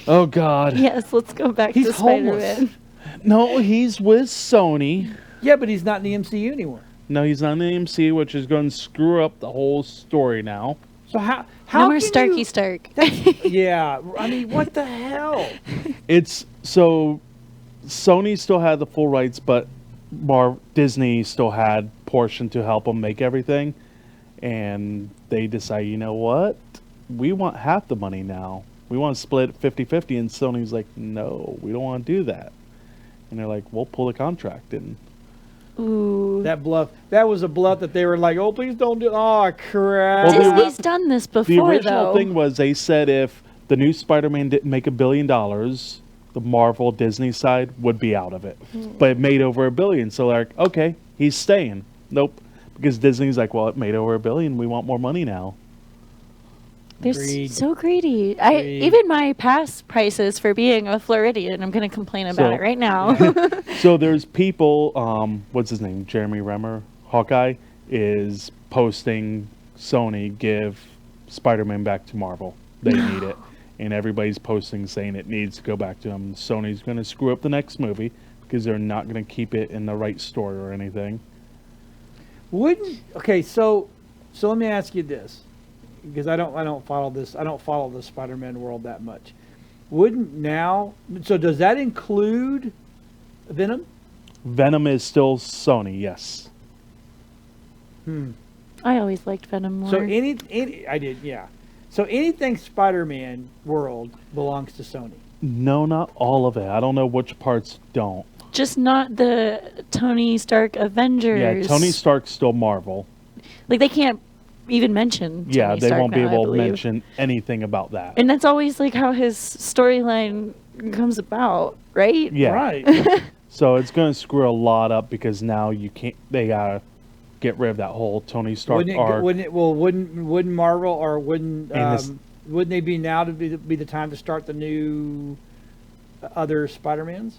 Oh God. Yes, let's go back He's to homeless. Spider-Man. No, he's with Sony. Yeah, but he's not in the MCU anymore. No, he's not in the MCU, which is going to screw up the whole story now. So how No more can Starky you- Stark. Yeah, I mean, what the hell? It's so Sony still had the full rights, but Disney still had portion to help them make everything, and they decide, you know what? We want half the money now. We want to split it 50-50, and Sony's like, no, we don't want to do that. And they're like, we'll pull the contract. And Ooh. That bluff. That was a bluff that they were like, oh, please don't do. Oh, crap. Well, the Disney's done this before, the original though. thing was they said if the new Spider-Man didn't make $1 billion, the Marvel Disney side would be out of it. But it made over $1 billion, so they're like, okay, he's staying. Nope, because Disney's like, well, it made over $1 billion. We want more money now. They're Greed. so greedy. Greed. Even my past prices for being a Floridian, I'm going to complain about So- it right now. So there's people, what's his name? Jeremy Renner, Hawkeye, is posting Sony give Spider-Man back to Marvel. They need it. And everybody's posting saying it needs to go back to them. Sony's going to screw up the next movie because they're not going to keep it in the right story or anything. Okay, so let me ask you this, because I don't follow this. I don't follow the Spider-Man world that much. So does that include Venom? Venom is still Sony, yes. I always liked Venom more. So I did, yeah. So anything Spider-Man world belongs to Sony. No, not all of it. I don't know which parts don't. Just not the Tony Stark Avengers. Yeah, Tony Stark's still Marvel. Like, they can't even mention Tony Yeah, they Stark won't be now, I able to believe. mention anything about that. And that's always, like, how his storyline comes about, right? Yeah. Right. So it's going to screw a lot up because now you can't. They gotta get rid of that whole Tony Stark arc. Wouldn't Marvel or wouldn't And this- wouldn't they be now to be the time to start the new other Spider-Mans?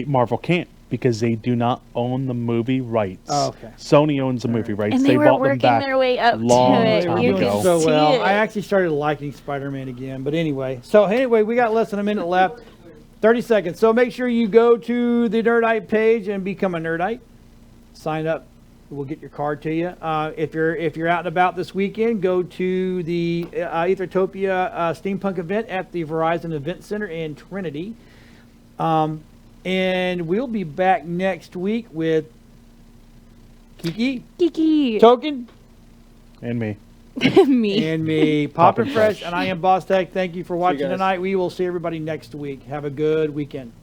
Marvel can't because they do not own the movie rights. Oh, okay. Sony owns the movie rights. And they were bought them working back their way up long to it. They were time You doing ago. can so see well. it. I actually started liking Spider-Man again. But anyway, we got less than a minute left. 30 seconds. So make sure you go to the Nerdite page and become a Nerdite. Sign up. We'll get your card to you. If you're out and about this weekend, go to the Ethertopia Steampunk event at the Verizon Event Center in Trinity. And we'll be back next week with Kiki, Geeky. Token, And me. Me. and me, Pop and Fresh, and I am BossTech. Thank you for watching guys. tonight. We will see everybody next week. Have a good weekend.